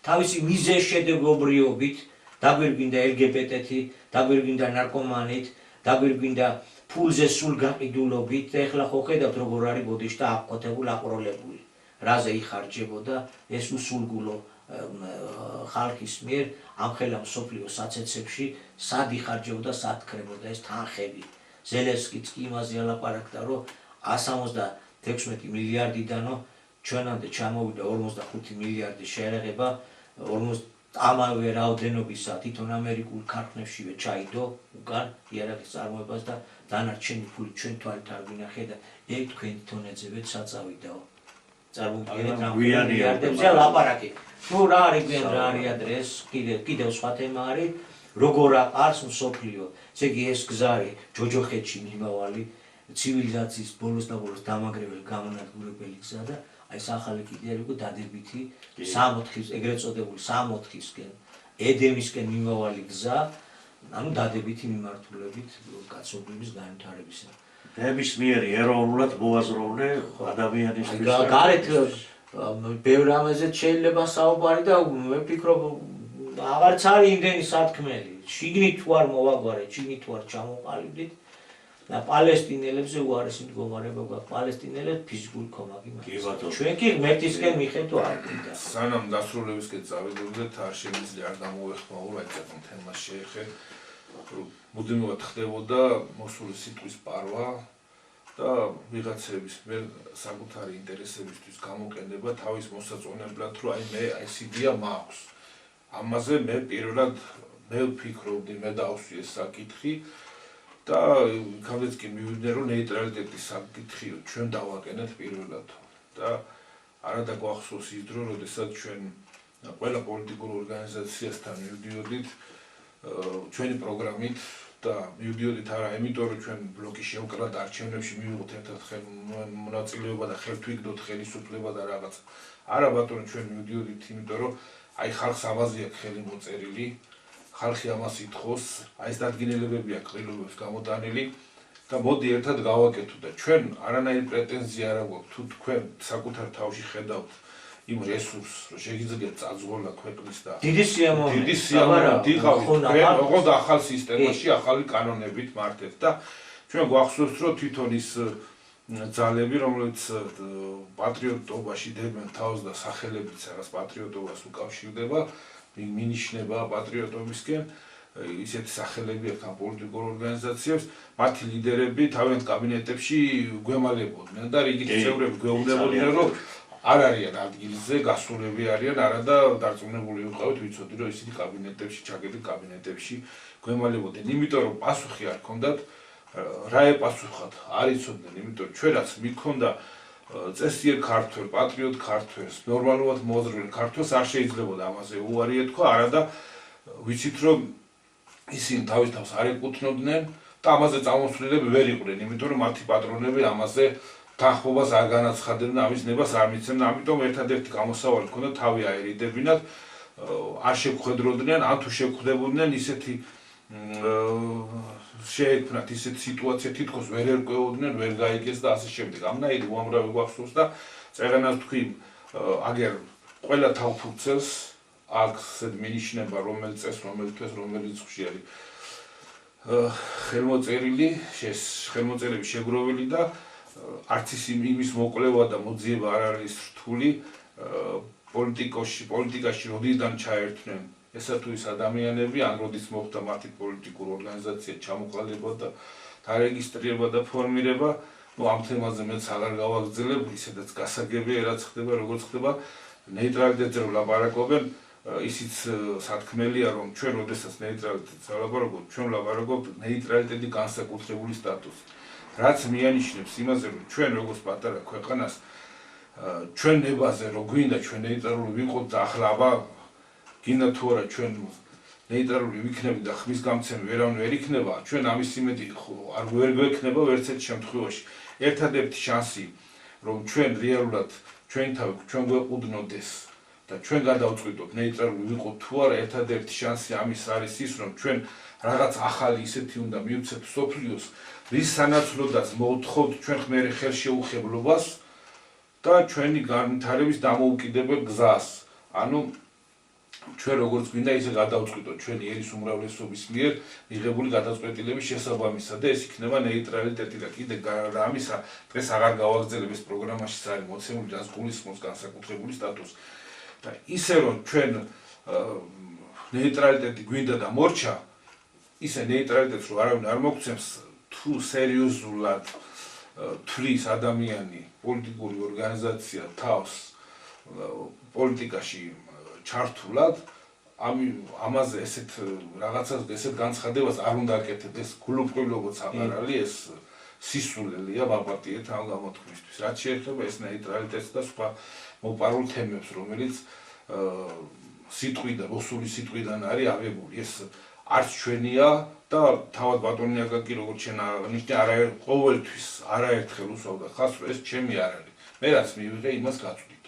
თავისი მიზეზშედეგობრიობით დაგვირგვინდა LGBT-ით დაგვირგვინდა ნარკომანით დაგვირგვინდა ფულზე სულ გაყიდულობით და ეხლა ხო ხედავთ როგორ არის ბოდიშთა აკოთებული აყროლებული რაზე იხარჯებოდა ეს უსულგულო ხალხის მიერ ამხელა მსოფლიო საცეცებში სად იხარჯებოდა სად ქრებოდა ეს თანხები ზელენსკიც კი იმაზე ალაპარაკდა რომ 176 მილიარდიდანო ჩვენამდე ჩამოვიდა 45 მილიარდი შეერაღება ამავე რაოდენობისა თვითონ ამერიკულ ქარხნებშივე ჩაიდო უკან იარაღის წარმოებას და დანარჩენი ფული ჩვენ თვალით არ გვინახია და ეგ თქვენ თვითონ ეძებეთ საწავიდაო წარმოგიდგენთ ამ მილიარდებზე ლაპარაკი ნუ რა არის გვიან რა არის ადრეს კიდევ სხვა თემა არის როგორ აყარს მსოფლიო ესე იგი ეს გზა არის ჯოჯოხეთში მიმავალი ცივილიზაციის ბოლოს და ბოლოს დამაგრებელი გამონადგურებელი გზა და აი ეს ახალი კიდე იყო დადებითი 60-ის ეგრეთ წოდებული 60-ისკენ ედემისკენ მიმავალი გზა ანუ დადებითი მიმართულებით კაცობრიობის განვითარებისა ნებისმიერი ეროვნულად მოაზროვნე ადამიანისთვის გარეთ ბევრ რამეზე შეიძლება საუბარი და მე ვფიქრობ აღარც არის იმდენი სათქმელი შიგნით თუ არ მოვაგვარეთ შიგნით თუ არ ჩამოყალიბდით და პალესტინელებზე უარესი მდგომარეობა გვაქვს პალესტინელებს ფიზიკური კომაკი მაქვს ჩვენ კი ღმერთისკენ მიხედო არ გვინდა სანამ დასრულებისკენ წავიდოდეთ არ შემიძლია არ გამოვეხმაურო აი ამ თემას შეეხეთ რომ მუდმივად ხდებოდა მოსული სიტყვის პარვა და ვიღაცების მიერ საკუთარი ინტერესებისთვის გამოყენება თავის მოსაწონებლად რომ აი მე ეს იდეა მაქვს ამაზე მე პირველად მე ვფიქრობდი მე დავსვი ეს საკითხი და იქამდეც კი მივიდნენ რომ ნეიტრალიტეტის საკითხი ჩვენ დავაკენეთ პირველად და არადა გვახსოვს ის დრო, როდესაც ჩვენ ყველა პოლიტიკურ ორგანიზაციასთან მივდიოდით ჩვენი პროგრამით და მივდიოდით არა იმიტომ რომ ჩვენ ბლოკი შევკრათ არჩევნებში მივიღოთ ერთად მონაწილეობა და ხელთ ვიგდოთ ხელისუფლება და რაღაც არა ბატონო ჩვენ მივდიოდით იმიტომ რომ აი ხალხს ამაზე აქვს ხელი მოწერილი ხალხი ამას ითხოვს აი ეს დადგენილებები აქვს ყრილობებს გამოტანილი და მოდი ერთად გავაკეთო და ჩვენ არანაირი პრეტენზია არ აქვს თუ თქვენ საკუთარ თავში ხედავთ იმ რესურსს რომ შეგიძლიათ წაძღოლა ქვეყნის და დიდი სიამოვნებით იყავით თქვენ ოღონდ ახალ სისტემაში ახალი კანონებით მართეთ და ჩვენ გვახსოვს რომ თვითონ ის ძალები რომელიც პატრიოტობაში დებენ თავს და სახელებით რაღაც პატრიოტობას უკავშირდება მინიშნება პატრიოტობისკენ ისეთი სახელები აქვს ამ პოლიტიკურ ორგანიზაციებს მათი ლიდერები თავიანთ კაბინეტებში გვემალებოდნენ და რიგით წევრები გვეუბნებოდნენ რომ არ არიან ადგილზე გასულები არიან არადა დარწმუნებული ვიყავით ვიცოდი რომ ისინი კაბინეტებში ჩაგედით კაბინეტებში გვემალებოდნენ იმიტომ რომ პასუხი არ ჰქონდათ რა ეპასუხათ არ იცოდნენ იმიტომ რომ ჩვენაც მიქონდა წესიერ ქართველ პატრიოტ ქართველს ნორმალურად მოძრაობ ქართველს არ შეიძლებოდა ამაზე უარი ეთქვა არადა ვიცით რომ ისინი თავის თავს არ ეკუთვნოდნენ და ამაზე წამოსვლელები ვერ იყვნენ იმიტომ რომ მათი პატრონები ამაზე თანხმობას არ განაცხადებდნენ ამის ნებას არ მიცემდნენ ამიტომ ერთადერთი გამოსავალი ჰქონდა თავი აერიდებინათ არ შეგვხედროდნენ ან თუ შეგვხვდებოდნენ ისეთი შეექმნათ ისეთი სიტუაცია თითქოს ვერ ერკვეოდნენ ვერ გაიგეს და ასე შემდეგ ამნაირი უამრავი გვახსოვს და წერანას თქვი აგერ ყველა თავფურცელს აქვს ესეთ მინიშნება რომელი წეს რომელი თვეს რომელი წუთში არის ხელმოწერილი შეგროვილი და არც იმის მოკვლევა და მოძიება არ არის რთული პოლიტიკაში როდიდან ჩაერთვნენ ესა თუ ის ადამიანები ან როდის მოხდა მათი პოლიტიკურ ორგანიზაცია ჩამოყალიბება და დარეგისტრირება და ფორმირება ამ თემაზე მეც აღარ გავაგრძელებ ისედაც გასაგებია რაც ხდება როგორც ხდება ნეიტრალიტეტზე რომ ლაპარაკობენ ისიც სათქმელია რომ ჩვენ როდესაც ნეიტრალიტეტზე ვლაპარაკობთ ჩვენ ვლაპარაკობთ ნეიტრალიტეტი განსაკუთრებული სტატუსი რაც მიანიშნებს იმაზე რომ ჩვენ როგორც პატარა ქვეყანას ჩვენ ნებაზე რომ გვინდა ჩვენ ნეიტრალური ვიყოთ და ახლა აბა გინდა თუ არა ჩვენ ნეიტრალური ვიქნებით და ხმის გამცემი ვერავინ ვერ იქნება ჩვენ ამის იმედი არ ვერ გვექნება ვერცერთ შემთხვევაში ერთადერთი შანსი რომ ჩვენ რეალურად ჩვენ თავი ჩვენ გვეყუდნოდეს და ჩვენ გადავწყვიტოთ ნეიტრალური ვიყოთ თუ არა ერთადერთი შანსი ამის არის ის რომ ჩვენ რაღაც ახალი ისეთი უნდა მივცეთ სოფლიოს რის სანაცვლოდაც მოვთხოვთ ჩვენ ხმერი ხელშეუხებლობას და ჩვენი განვითარების დამოუკიდებელ გზას ანუ ჩვენ როგორც გვინდა ისე გადავწყვიტოთ ჩვენი ერის უმრავლესობის მიერ მიღებული გადაწყვეტილების შესაბამისად და ეს იქნება ნეიტრალიტეტი და კიდე რამისა დღეს აღარ გავაგრძელებ ეს პროგრამაშიც არის მოცემული რაც გულისხმობს განსაკუთრებული სტატუსი და ისე რომ ჩვენ ნეიტრალიტეტი გვინდა და მორჩა ისე ნეიტრალიტეტს რომ არავინ არ მოგცემს თუ სერიოზულად თვლის ადამიანი პოლიტიკური ორგანიზაცია თავს პოლიტიკაში ჩართულად ამაზე ესეთ რაღაცას ესეთ განცხადებას არ უნდა აკეთებ ეს გულუბრყვილობაც აღარ არის ეს სისულელია ვაპატიეთ ამ გამოთქმისთვის რაც შეეხება ეს ნეიტრალიტეტს და სხვა მოპარულ თემებს რომელიც სიტყვიდან რუსული სიტყვიდან არის აღებული ეს არც ჩვენია და თავად ბატონი აკაკი როგორც შენ აღნიშნე ყოველთვის არაერთხელ უსვავდა ხას რომ ეს ჩემი არ არის მე რაც მივიღე იმას გაწვდით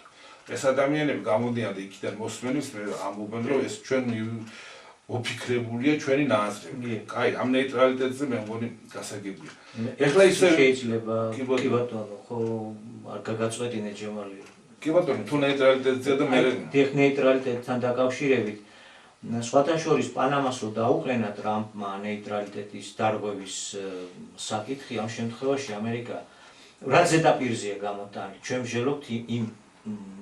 ეს ადამიანები გამოდიან და იქიდან მოსმენს მე ამბობენ რომ ეს ჩვენ ოფიქრებულია ჩვენი ნაზრები კაი ამ ნეიტრალიტეტზე მე მგონი გასაგებია ეხლა ისე შეიძლება კი ბატონო ხო არ გაგაწყვეტინე ჯემალი კი ბატონო თუ ნეიტრალიტეტზე და მე ნეიტრალიტეტთან დაკავშირებით სხვათა შორის პანამას რო დაუყენა ტრამპმა ნეიტრალიტეტის დარღვევის საკითხი ამ შემთხვევაში ამერიკა რა ზედაპირზეა გამოტანილი ჩვენ ვშელობთ იმ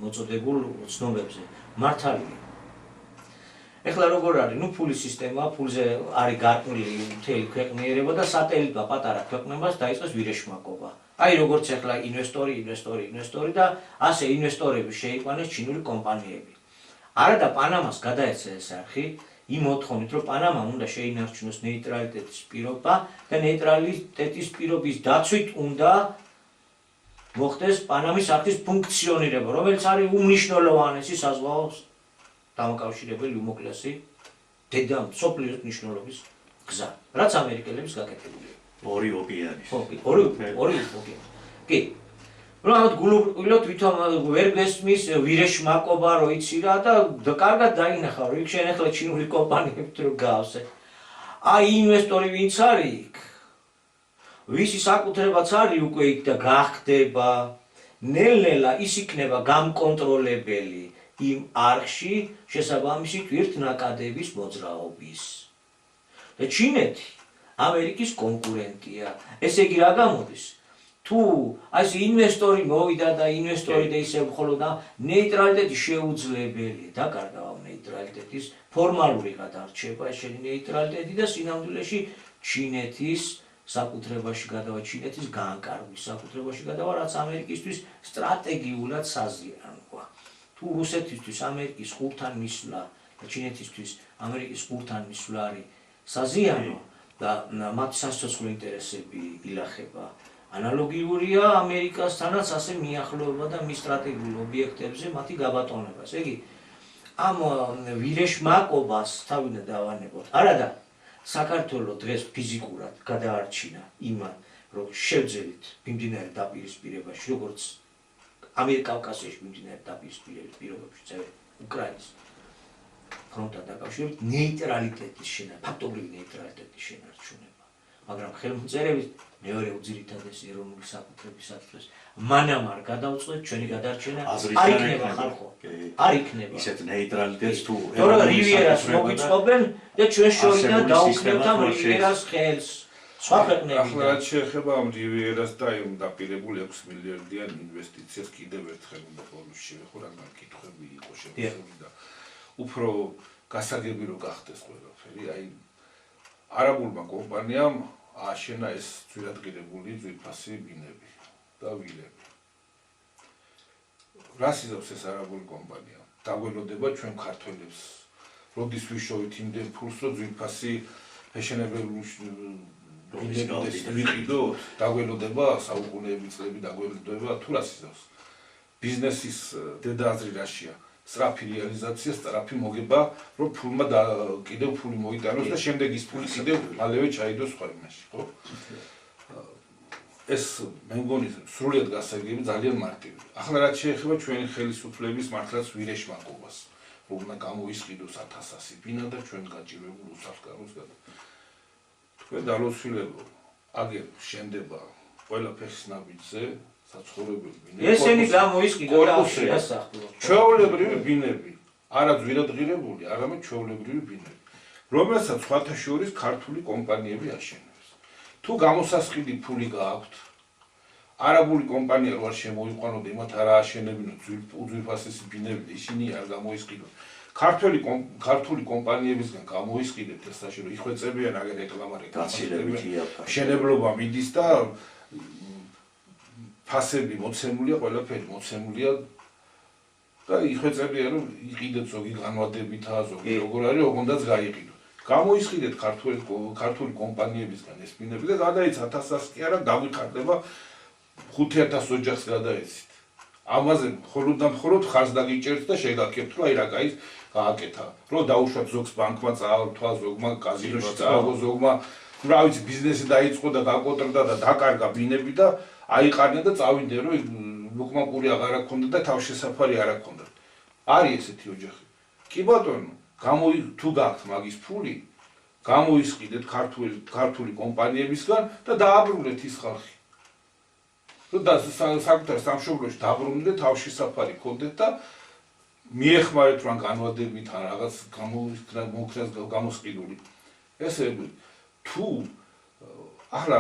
მოწოდებულ ცნობებზე მართალია ეხლა როგორ არის ნუ ფულის სისტემა ფულზე არის გარყვნილი მთელი ქვეყნიერება და სატელიტმა პატარა ქვეყნებას დაიწყეს ვირეშმაკობა აი როგორც ეხლა ინვესტორი და ასე ინვესტორები შეიყვანეს ჩინური კომპანიები არა და პანამას გადაეცა ეს არხი იმ მოთხოვნით, რომ პანამამ უნდა შეინარჩუნოს ნეიტრალიტეტის პირობა და ნეიტრალიტეტის პირობის დაცვით უნდა მოხდეს პანამის აქტის ფუნქციონირება, რომელიც არის უმნიშვნელოვანესი საზღვაო დამაკავშირებელი უმოკლესი დედა მსოფლიოს მნიშვნელობის გზა, რაც ამერიკელების გაკეთებულია. ორი ოკეანის. ორი ოკეანი. კი. რომ გულობილო თვითონ ვერ გესმის ვირეშ მაკობა რო იცი რა და კარგად დაინახა რომ იქ შენ ახლა ჩინური კომპანიებით რო გავსე. აი ინვესტორი ვინც არის იქ ვისი საკუთრებაც არის უკვე იქ და გახდება ნელ-ნელა ის იქნება გამკონტროლებელი იმ არხში შესაბამისი თვითნაკადების მოძრაობის. და ჩინეთი ამერიკის კონკურენტია. ესე იგი რა გამოდის? თუ აი ეს ინვესტორი მოვიდა და ინვესტორი და ისე მხოლოდ ნეიტრალიტეტი შეუძლებელია, დაკარგა ნეიტრალიტეტის ფორმალური გადარჩება, ეს შენი ნეიტრალიტეტი და სინამდვილეში ჩინეთის საკუთრებაში გადავა, ჩინეთის განკარგვის საკუთრებაში გადავა, რაც ამერიკისთვის სტრატეგიულად საზიანოა. თუ რუსეთისთვის ამერიკის ყურთან მისვლა და ჩინეთისთვის ამერიკის ყურთან მისვლა არის საზიანო და მათი სასიცოცხლო ინტერესები ილახება. ანალოგიურია ამერიკასთანაც ასე მიახლოება და მის სტრატეგიულ ობიექტებზე მათი გაბატონება. ესე იგი, ამ ვირეშმაკობას თავიდან დავანებოთ. არადა საქართველოს დღეს ფიზიკურად გადაარჩინა იმან, რომ შევძელით მიმდინარე დაპირისპირებაში, როგორც ამიერკავკასიაში მიმდინარე დაპირისპირებებში წევრი უკრაინის ფრონტთან დაკავშირებით ნეიტრალიტეტის შენარჩუნება, ფაქტობრივი ნეიტრალიტეტის შენარჩუნება. მაგრამ ხელმოწერებით მეორე უძირითადესი ეროვნული საკუთრების საფრთხეს მანამ არ გადავწყვეტ ჩვენი გადარჩენა არ იქნება ხალხო არ იქნება ისეთ ნეიტრალიტეტს თუ თორე რივიერას მოგიწყობენ და ჩვენ შორიდან დაუქნებთ ამ რივიერას ხელს სხვა ქვეყნები ახლა რაც შეეხება ამ რივიერას და იმ დაპირებული 6 მილიარდიან ინვესტიციას კიდევ ერთხელ უნდა ბოლოს შევეხო რადგან კითხვები იყო შემოსული და უფრო გასაგები რო გახდეს ყველაფერი აი არაბულმა კომპანიამ აშენა ეს ძვირადღირებული ძვირფასი ბინები და ვილები. რას იზავს ეს არაბული კომპანია? დაგველოდება ჩვენ ქართველებს. როდის ვიშოვით იმდენ ფულს, რომ ძვირფასი ფეშენებელი ვიყიდოთ, დაგველოდება საუკუნეები წლები დაგველოდება თუ რას იზავს? ბიზნესის დედააზრი რაშია? სწრაფი რეალიზაცია, სწრაფი მოგება, რომ ფულმა კიდევ ფული მოიტანოს და შემდეგ ის ფული კიდევ მალევე ჩაიდოს სხვა იმაში, ხო? ეს მე მგონი სრულად გასაგები ძალიან მარტივია. ახლა რაც შეეხება ჩვენი ხელისუფლების მართლაც ვირეშმაკობას, რომ უნდა გამოისყიდოს 1100 ბინა და ჩვენ გაჭირებულ უსაფრთხოს გადა. თქვენ დალოცვილებო, აგერ შენდება ყველა ფეხის ნაბიჯზე საცხოვრებელი ბინები. ესენი გამოისყიდო და ასახულო. ჩვეულებრივი ბინები, არა ძვირადღირებული, არამედ ჩვეულებრივი ბინები, რომელსაც სხვათა შორის ქართული კომპანიები აშენებს. თუ გამოსასყიდი ფული გააქვთ, არაბული კომპანია რო არ შემოიყვანოთ, იმათ არა აშენებინოთ უძვირფასესი ბინები და ისინი არ გამოისყიდოთ. ქართული კომპანიებისგან გამოისყიდეთ ეს საშუალო იხვეწებიან აგერ რეკლამარებია. შენებლობა მიდის და ფასები მოცემულია, ყველაფერი მოცემულია და იხვეწებია რომ იყიდეთ ზოგი განვადებითაა, ზოგი როგორ არის, ოღონდაც გაიყიდოთ. გამოისყიდეთ ქართული კომპანიებისგან ეს ბინები და გადაეცა 1100 კი არა, გავიხარდება 5000 ოჯახს გადაეცით. ამაზე მხოლოდ და მხოლოდ ხარს დაგიჭერთ და შეგაქებთ, რომ აი რა კაი გააკეთა. რომ დაუშვათ ზოგს ბანკმა წაართვა, ზოგმა კაზინოში წააგო, ზოგმა რა ვიცი ბიზნესი დაიწყო და გაკოტრდა და დაკარგა ბინები და აიყარნა და წავიდნენ რომ ლუკმაკური აღარ აქონდა და თავშესაფარი არ აქონდა. არის ესეთი ოჯახი. კი ბატონო, თუ გაქვთ მაგის ფული, გამოისყიდეთ ქართული კომპანიებისგან და დააბრუნეთ ის ხალხი. რომ საკუთარ სამშობლოში დაბრუნდეთ, თავშესაფარი ქონდეთ და მიეხმარეთ რა განვადებით ან რაღაც მოკრას გამოსყიდული. ესე თუ ახლა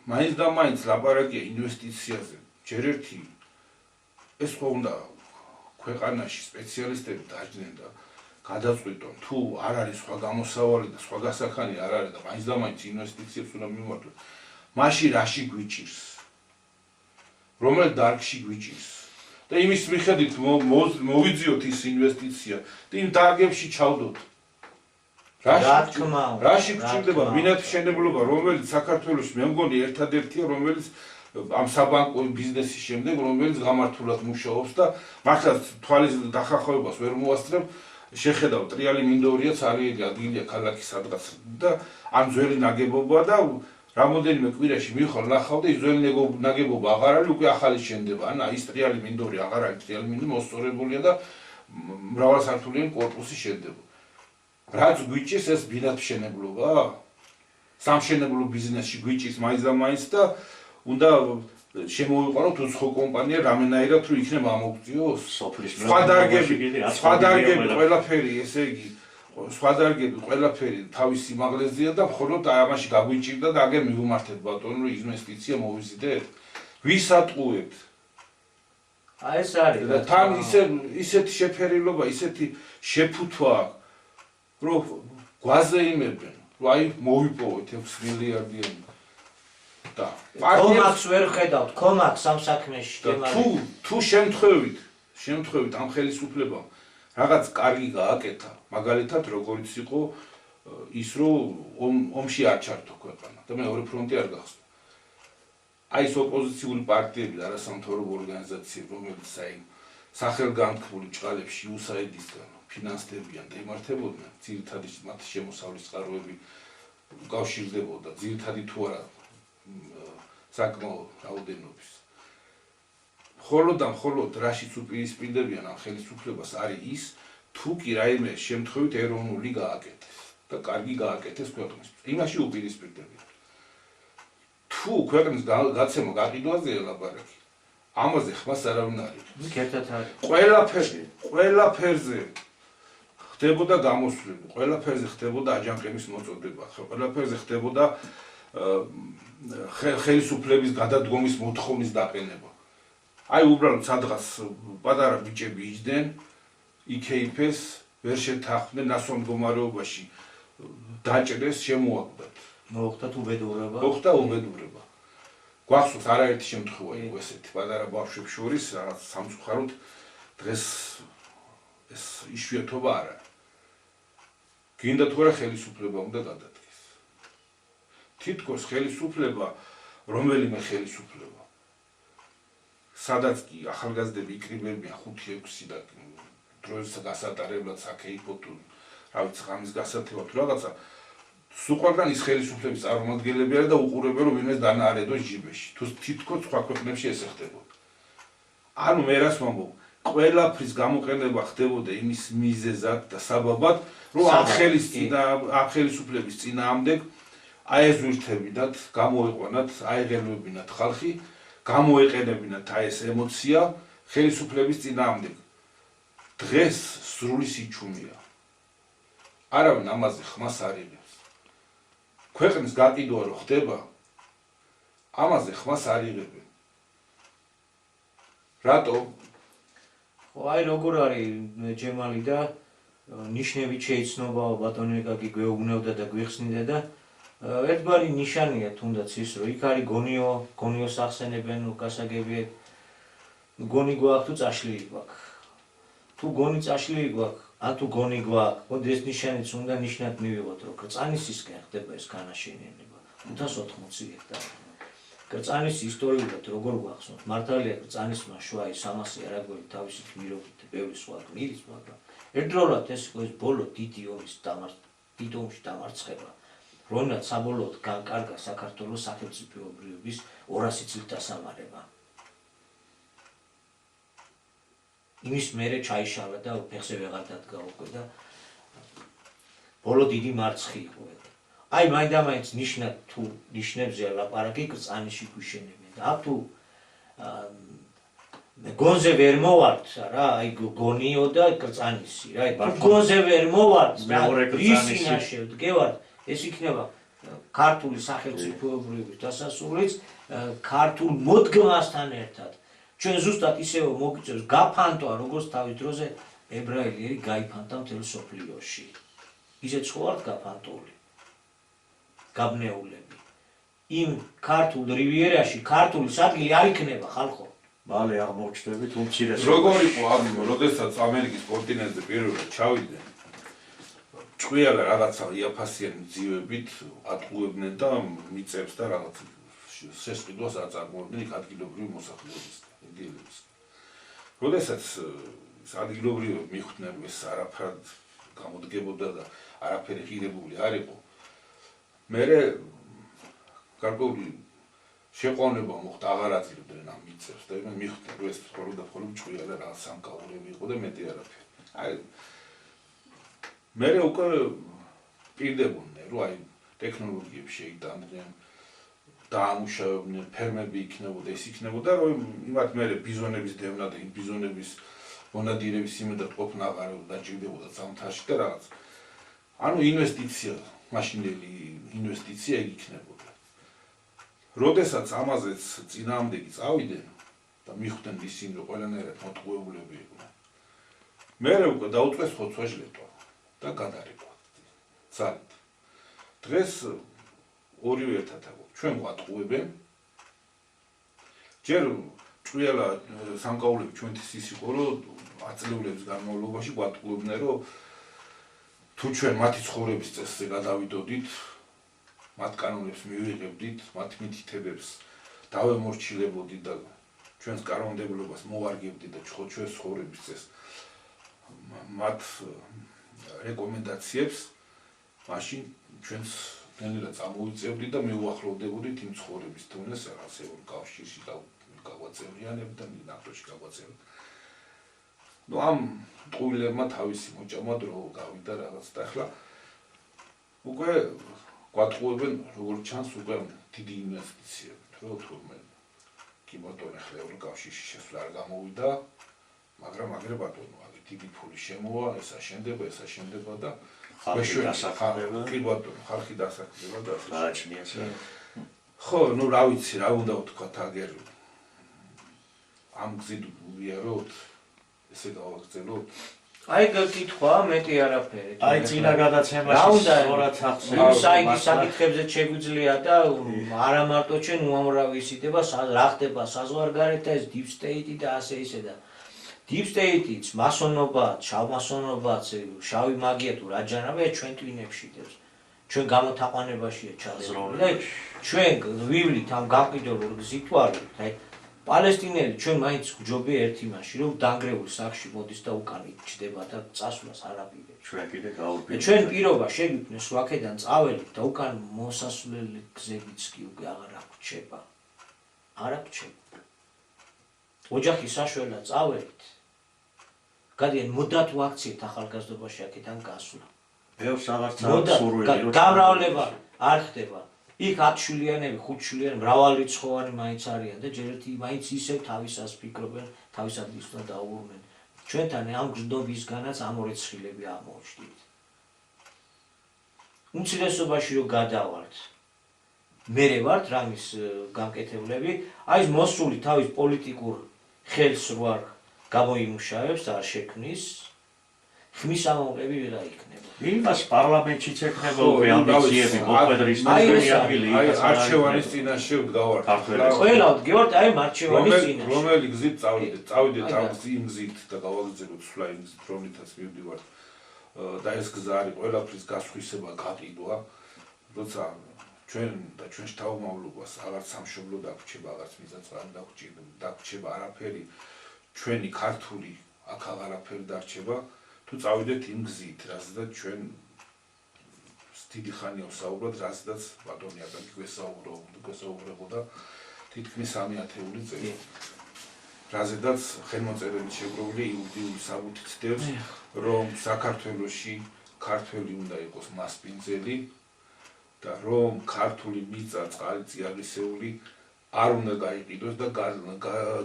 მაინც და მაინც ლაპარაკია ინვესტიციაზე, ჯერ ერთი ეს ხო უნდა ქვეყანაში სპეციალისტები დაждდნენ და გადაწყვიტონ თუ არ არის სხვა გამოსავალი და სხვა გასახანი არ არის და მაინც და მაინც ინვესტიციებს უნდა მიმართოთ. მაშინ რაში გვიჭირს? რომელ დარგში გვიჭირს? და იმის მიხედვით მოვიძიოთ ის ინვესტიცია და იმ დარგებში ჩავდოთ. რაში გვჭირდება ბინათმშენებლობა, რომელიც საქართველოში მე მგონი ერთადერთია, რომელიც ამ საბანკო ბიზნესის შემდეგ, რომელიც გამართულად მუშაობს და მართლაც თვალის დახახავებას ვერ მოასწრებ, შეხედავ ტრიალი მინდორია, ცარიელი ადგილია ქალაქის სადღაც და ამ ძველი ნაგებობა და რამოდენიმე კვირაში მივხარ ნახავ და ის ძველი ნაგებობა აღარ არის, უკვე ახალი შენდება. ან ის ტრიალი მინდორი აღარ არის, ტრიალი მინდორი მოსწორებულია და მრავალსართულიანი კორპუსი შენდება. რაც გვიჭირს ეს ბინათმშენებლობა? სამშენებლო ბიზნესში გვიჭირს მაინც და მაინც და უნდა შემოვიყვანოთ უცხო კომპანია რამენაირად თუ იქნება ამოგვწიოს? სხვა დარგები ყველაფერი, ესე იგი სხვა დარგები ყველაფერი თავის სიმაღლეზეა და მხოლოდ ამაში გაგვიჭირდა და აგერ მივუმართეთ ბატონო რომ ინვესტიცია მოვიზიდეთ. ვის ატყუებთ? აი ეს არის და თან ისეთი შეფერილობა, ისეთი შეფუთვა რომ გვაზეიმებენ, რომ აი მოვიპოვეთ 6 მილიარდიანი და კომაქს ვერ ხედავთ, კომაქს ამ საქმეში თუ შემთხვევით ამ ხელისუფლებამ რაღაც კარგი გააკეთა, მაგალითად როგორიც იყო ის რომ ომში არ ჩართო ქვეყანა და მეორე ფრონტი არ გახსნა. აი ეს ოპოზიციური პარტიები და არასამთავრობო ორგანიზაციები, რომელიც აი სახელგანთქმული ჭყალებში USAID-ისგან ფინანსდებიან და იმართებოდნენ, ძირითადი მათი შემოსავლის წყაროები უკავშირდებოდა, ძირითადი თუ არა საკმაო რაოდენობის. მხოლოდ რაშიც უპირისპირდებიან ამ ხელისუფლებას არის ის, თუ კი რაიმე შემთხვევით ეროვნული გააკეთეს და კარგი გააკეთეს ქვეყნის. იმაში უპირისპირდებიან. თუ ქვეყნის გაცემა გაყიდვაზეა ლაპარაკი, ამაზე ხმას არავინ არ იღებს. ერთად არის. ყველაფერზე ხდებოდა გამოსვლები, ყველაფერზე ხდებოდა აჯანყების მოწოდება, ყველაფერზე ხდებოდა ხელისუფლების გადადგომის მოთხოვნის დაყენება. აი უბრალოდ სადღაც პატარა ბიჭები იჯდნენ, იქეიფეს, ვერ შეთანხმდნენ ნასვამ მდგომარეობაში დაჭრეს, შემოაკვდათ. მოხდა უბედურება. გვახსოვს არაერთი შემთხვევა იყო ესეთი პატარა ბავშვებს შორის, რაღაც სამწუხაროდ დღეს ეს იშვიათობა არ არის. გინდა თუ არა ხელისუფლება უნდა გადადგეს. თითქოს ხელისუფლება, რომელიმე ხელისუფლება, სადაც კი ახალგაზრდები იკრიბებიან 5-6 და დროის გასატარებლად საკეიფო თუ რა ვიცი ღამის გასათევად თუ რაღაცა, სულ ყველგან ის ხელისუფლების წარმომადგენლები არის და უყურებენ რომ ვინმეს დანაარედოს ჯიბეში. თუ თითქოს სხვა ქვეყნებში ესე ხდებოდა. ანუ მე რას ვამბობ, ყველაფრის გამოყენება ხდებოდა იმის მიზეზად და საბაბად, რომ ამ ხელისუფლების წინააღმდეგ აეზვირთებინათ, გამოეყვანათ, აეღელვებინათ ხალხი, გამოეყენებინათ აი ეს ემოცია ხელისუფლების წინააღმდეგ. დღეს სრული სიჩუმეა. არავინ ამაზე ხმას არ იღებს. ქვეყნის გაყიდვა რო ხდება, ამაზე ხმას არ იღებენ. რატო? ხო, აი როგორ არის ჯემალი და ნიშნებით შეიცნობაო ბატონი ეკაკი გვეუბნებდა და გვიხსნიდა და ერთგვარი ნიშანია თუნდაც ის, რომ იქ არის გონიოს ახსენებენ, გასაგებიეთ, გონი გვაქვს თუ წაშლილი გვაქვს. თუ გონი წაშლილი გვაქვს, ან თუ გონი გვაქვს, მოდი ეს ნიშანიც უნდა ნიშნად მივიღოთ, რომ კრწანისისკენ ხდება ეს განაშენიანება 580 ჰექტარი. კრწანის ისტორიულად როგორ გვახსოვთ, მართალია კრწანისმა შვა ის 300 არაგველი თავისი გმირობით ბევრი სხვა გმირის, მაგრამ ერთდროულად ეს იყო ეს ბოლო დიდი ომში დამარცხება. რომელსაც საბოლოოდ განკარგა საქართველოს სახელმწიფოებრიობის 200 წლის დასამარება. იმის მერე ჩაიშალა და ფეხზე ვეღარ დადგა უკვე და ბოლო დიდი მარცხი იყო. აი მაინდამაინც ნიშნად თუ ნიშნებზეა ლაპარაკი კრწანიში გვიშენებენ და აქ თუ გონზე ვერ მოვართ რა, აი გონიო და კრწანისი რა, გონზე ვერ მოვართ მეორე კრწანისი ისინაშევ დგევართ, ეს იქნება ქართული სახელმწიფოებრიობის დასასრულიც ქართულ მოდგმასთან ერთად. ჩვენ ზუსტად ისევე მოგიწევს გაფანტვა, როგორც თავის დროზე ებრაელი გაიფანტა მთელ სოფლიოში. ისეც ხო ვართ გაფანტული, გაბნეულები. იმ ქართულ რივიერაში ქართული ადგილი არ იქნება ხალხო. მალე აღმოჩნდებით უმცირეს. როგორ იყო ამ, როდესაც ამერიკის კონტინენტზე პირველად ჩავიდნენ, ჭყვიალა რაღაცა იაფასიანი ძივებით ატყუებდნენ და მიწებს და რაღაც შესყიდვას აწარმოებდნენ იქ ადგილობრივი მოსახლეობისგან, ინდიელებისგან. როდესაც ადგილობრივი მიხვდნენ ეს არაფრად გამოდგებოდა და არაფერი ღირებული არ იყო, მერე გარკვეული შეყვანება მოხდა, აღარ აძლევდნენ ამ მიწებს და მიხვდნენ რომ ეს მხოლოდ და მხოლოდ ჭყვიალა რაღაც სამკაულები იყო და მეტი არაფერი. აი მერე უკვე პირდებოდნენ რომ აი ტექნოლოგიები შეიტანდნენ, დაამუშავებდნენ, ფერმები იქნებოდა, ის იქნებოდა რომ იმათ მერე ბიზონების დევნა და იმ ბიზონების მონადირების იმედად ყოფნა აღარ დაჭირდებოდა ზამთარში და რაღაც. ანუ ინვესტიცია, მაშინდელი ინვესტიცია იქნებოდა. როდესაც ამაზეც წინააღმდეგი წავიდნენ და მიხვდნენ ისინი რომ ყველანაირად მოტყუებულები იყვნენ. მერე უკვე დაუწყეს ხოცვა-ჟლეტვა და გადარეკვა. ძალით. დღეს ორივე ერთად აქვს. ჩვენ გვატყუებენ. ჯერ ჭყვიალა სამკაულები ჩვენთვის ის იყო რომ 10 წლების განმავლობაში გვატყუებდნენ რომ თუ ჩვენ მათი ცხოვრების წესზე გადავიდოდით, მათ კანონებს მივიღებდით, მათ მითითებებს დავემორჩილებოდით და ჩვენს კანონმდებლობას მოვარგებდით და ჩვენს ცხოვრების წესს მათ რეკომენდაციებს, მაშინ ჩვენს ნელ-ნელა წამოვიწევდით და მივუახლოვდებოდით იმ ცხოვრების დონეს, რაღაც ევროპულ კავშირში გავაწევრიანებთ და ნატოში გავაწევრებთ. ნუ ამ ტყუილებმა თავისი მოჭამა დრო გავიდა რაღაც და ახლა უკვე გვატყუებენ როგორც ჩანს უკვე დიდი ინვესტიციებით, რომ თურმე კი ბატონო ახლა ევროპულ კავშირში შესვლა არ გამოვიდა, მაგრამ აგრე ბატონო აი დიდი ფული შემოვა, ესა შენდება და ხალხი დასახდება. კი ბატონო, ხალხი დასახდება და გააჩნიას. ხო, ნუ რა ვიცი, რა უნდა ვთქვათ აგერ ამ გზით ვიაროთ, ესე გავაგრძელოთ. აი გაკითხვა მეტი არაფერი. აი წინა გადაცემაში სწორად ახსენე. საიტის საკითხებზე შეგვიძლია და არა მარტო ჩვენ უამრავი ისიდება, რა ხდება საზღვარგარეთ და ეს deep state და ასე ისე და deep state-იც, მასონობაც, შავმასონობაც, შავი მაგია თუ რა ჯანაბია ჩვენ ტვინებში დებს. ჩვენ გამოთაყვანებაშია ჩაზრული და ჩვენ ვივლით ამ გაყიდულ გზით ვართ. აი პალესტინელი ჩვენ მაინც გვჯობია ერთ იმაში, რომ დანგრეული სახში მოდის და უკან იჭდება და წასვლას არ აპირებს. ჩვენ კიდე გავუპირდით. ჩვენ პირობა შეგვიქმნეს ვაკედან წაველით და უკან მოსასვლელი გზებიც კი უკვე აღარ აღრჩება. არ აღრჩება. ოჯახის საშველად წაველით. გადიან მოდათ ვაქციეთ ახალგაზრდობაში აქედან გასვლა. ბევრს აღარც აქვს სურვილი. გამრავლება არ ხდება. იქ 10 შვილიანები, 5 შვილიანი, მრავალრიცხოვანი მაინც არიან და ჯერ ერთი მაინც ისევ თავისას ფიქრობენ, თავისად ის უნდა დაუბრუნեն. ჩვენთან ამ გზნობისგანაც ამორეცხილები აღმოჩნდით. უმცირესობაში რომ გადავართ, მერე ვართ რამის გამკეთებლები, აი ეს მოსული თავის პოლიტიკურ ხელს რო არ გამოიმუშავებს და არ შექმნის, ხმის ამოღები ვერ აიქნება. იმას პარლამენტშიც ექნება უკვე ამბიციები მოყვედრის ნებისმიერი ადგილი. აი არჩევანის წინაშე ვდგავართ. ყველა ვდგევართ აი არჩევანის წინაშე. რომელი გზით წავიდეთ ამ გზით და გავაგრძელოთ სვლა იმ გზით, რომლითაც მივდივართ და ეს გზა არის ყველაფრის გასხვისება, გაყიდვა, როცა ჩვენ და ჩვენს თავმავლობას აღარ სამშობლო დაგვრჩება, აღარც მიზანწვარი დაგვრჩება არაფერი, ჩვენი ქართული აქ აღარაფერი დარჩება. თუ წავიდეთ იმ გზით, რაზედაც ჩვენ დიდი ხანია ვსაუბრობთ, რაზედაც ბატონი აკაკი გვესაუბრებოდა თითქმის 3-10 წელი. რაზედაც ხელმოწერებით შეგროვილი იურიდიული საბუთი ცდებს, რომ საქართველოში ქართველი უნდა იყოს მასპინძელი და რომ ქართული მიწა, წყალი, წიაღისეული არ უნდა გაიყიდოს და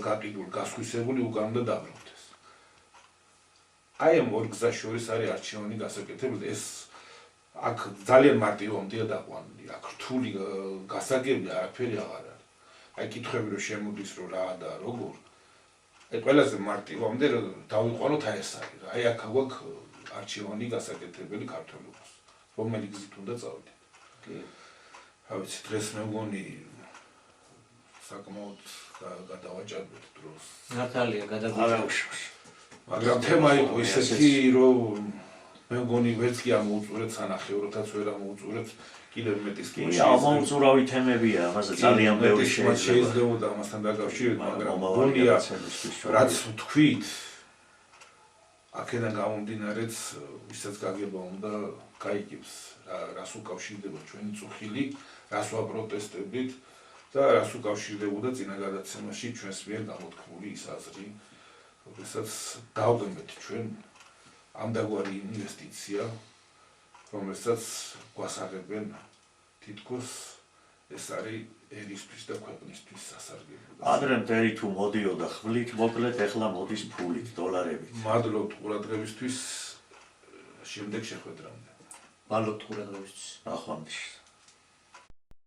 გაყიდულ, გასხვისებული უკან უნდა დაბრუნდეს. აი ამ ორ გზას შორის არის არჩევანი გასაკეთებელი, ეს აქ ძალიან მარტივამდეა დაყვანილი, აქ რთული გასაგები არაფერი აღარ არის. აი კითხვები რომ შემოდის რომ რა და როგორ, აი ყველაზე მარტივამდე დავიყვანოთ აი ეს არის. აი აქ გვაქვს არჩევანი გასაკეთებელი ქართველობას, რომელი გზით უნდა წავიდეთ. რა ვიცი, დღეს მე მგონი საკმაოდ გადავაჭარბეთ დროს. ნატალია გადაგვიჭირდა. მაგრამ თემა იყო ისეთი, რომ მე მგონი ვერც კი ამოუწურეთ სანახევროთაც ვერ ამოუწურეთ კიდევ მეტის კი, ამოუწურავი თემებია, ამაზე ძალიან ბევრი შეიძლება ამასთან დაკავშირებით, მაგრამ მგონია რაც თქვით აქედან გამომდინარეც ვისაც გაგება უნდა გაიგებს რას უკავშირდება ჩვენი წუხილი, რას ვაპროტესტებდით და რას უკავშირდებოდა წინა გადაცემაში ჩვენს მიერ გამოთქმული ის აზრი, როდესაც დავდენთ ჩვენ ამდაგვარი ინვესტიცია, რომელსაც გვასაღებენ თითქოს ეს არის ერისთვის და ქვეყნისთვის სასარგებლო. ადრე მტერი თუ მოდიოდა ხვლით, მოკლედ ეხლა მოდის ფულით, დოლარებით. მადლობთ ყურადღებისთვის, შემდეგ შეხვედრამდე. მადლობთ ყურადღებისთვის. ნახვამდის.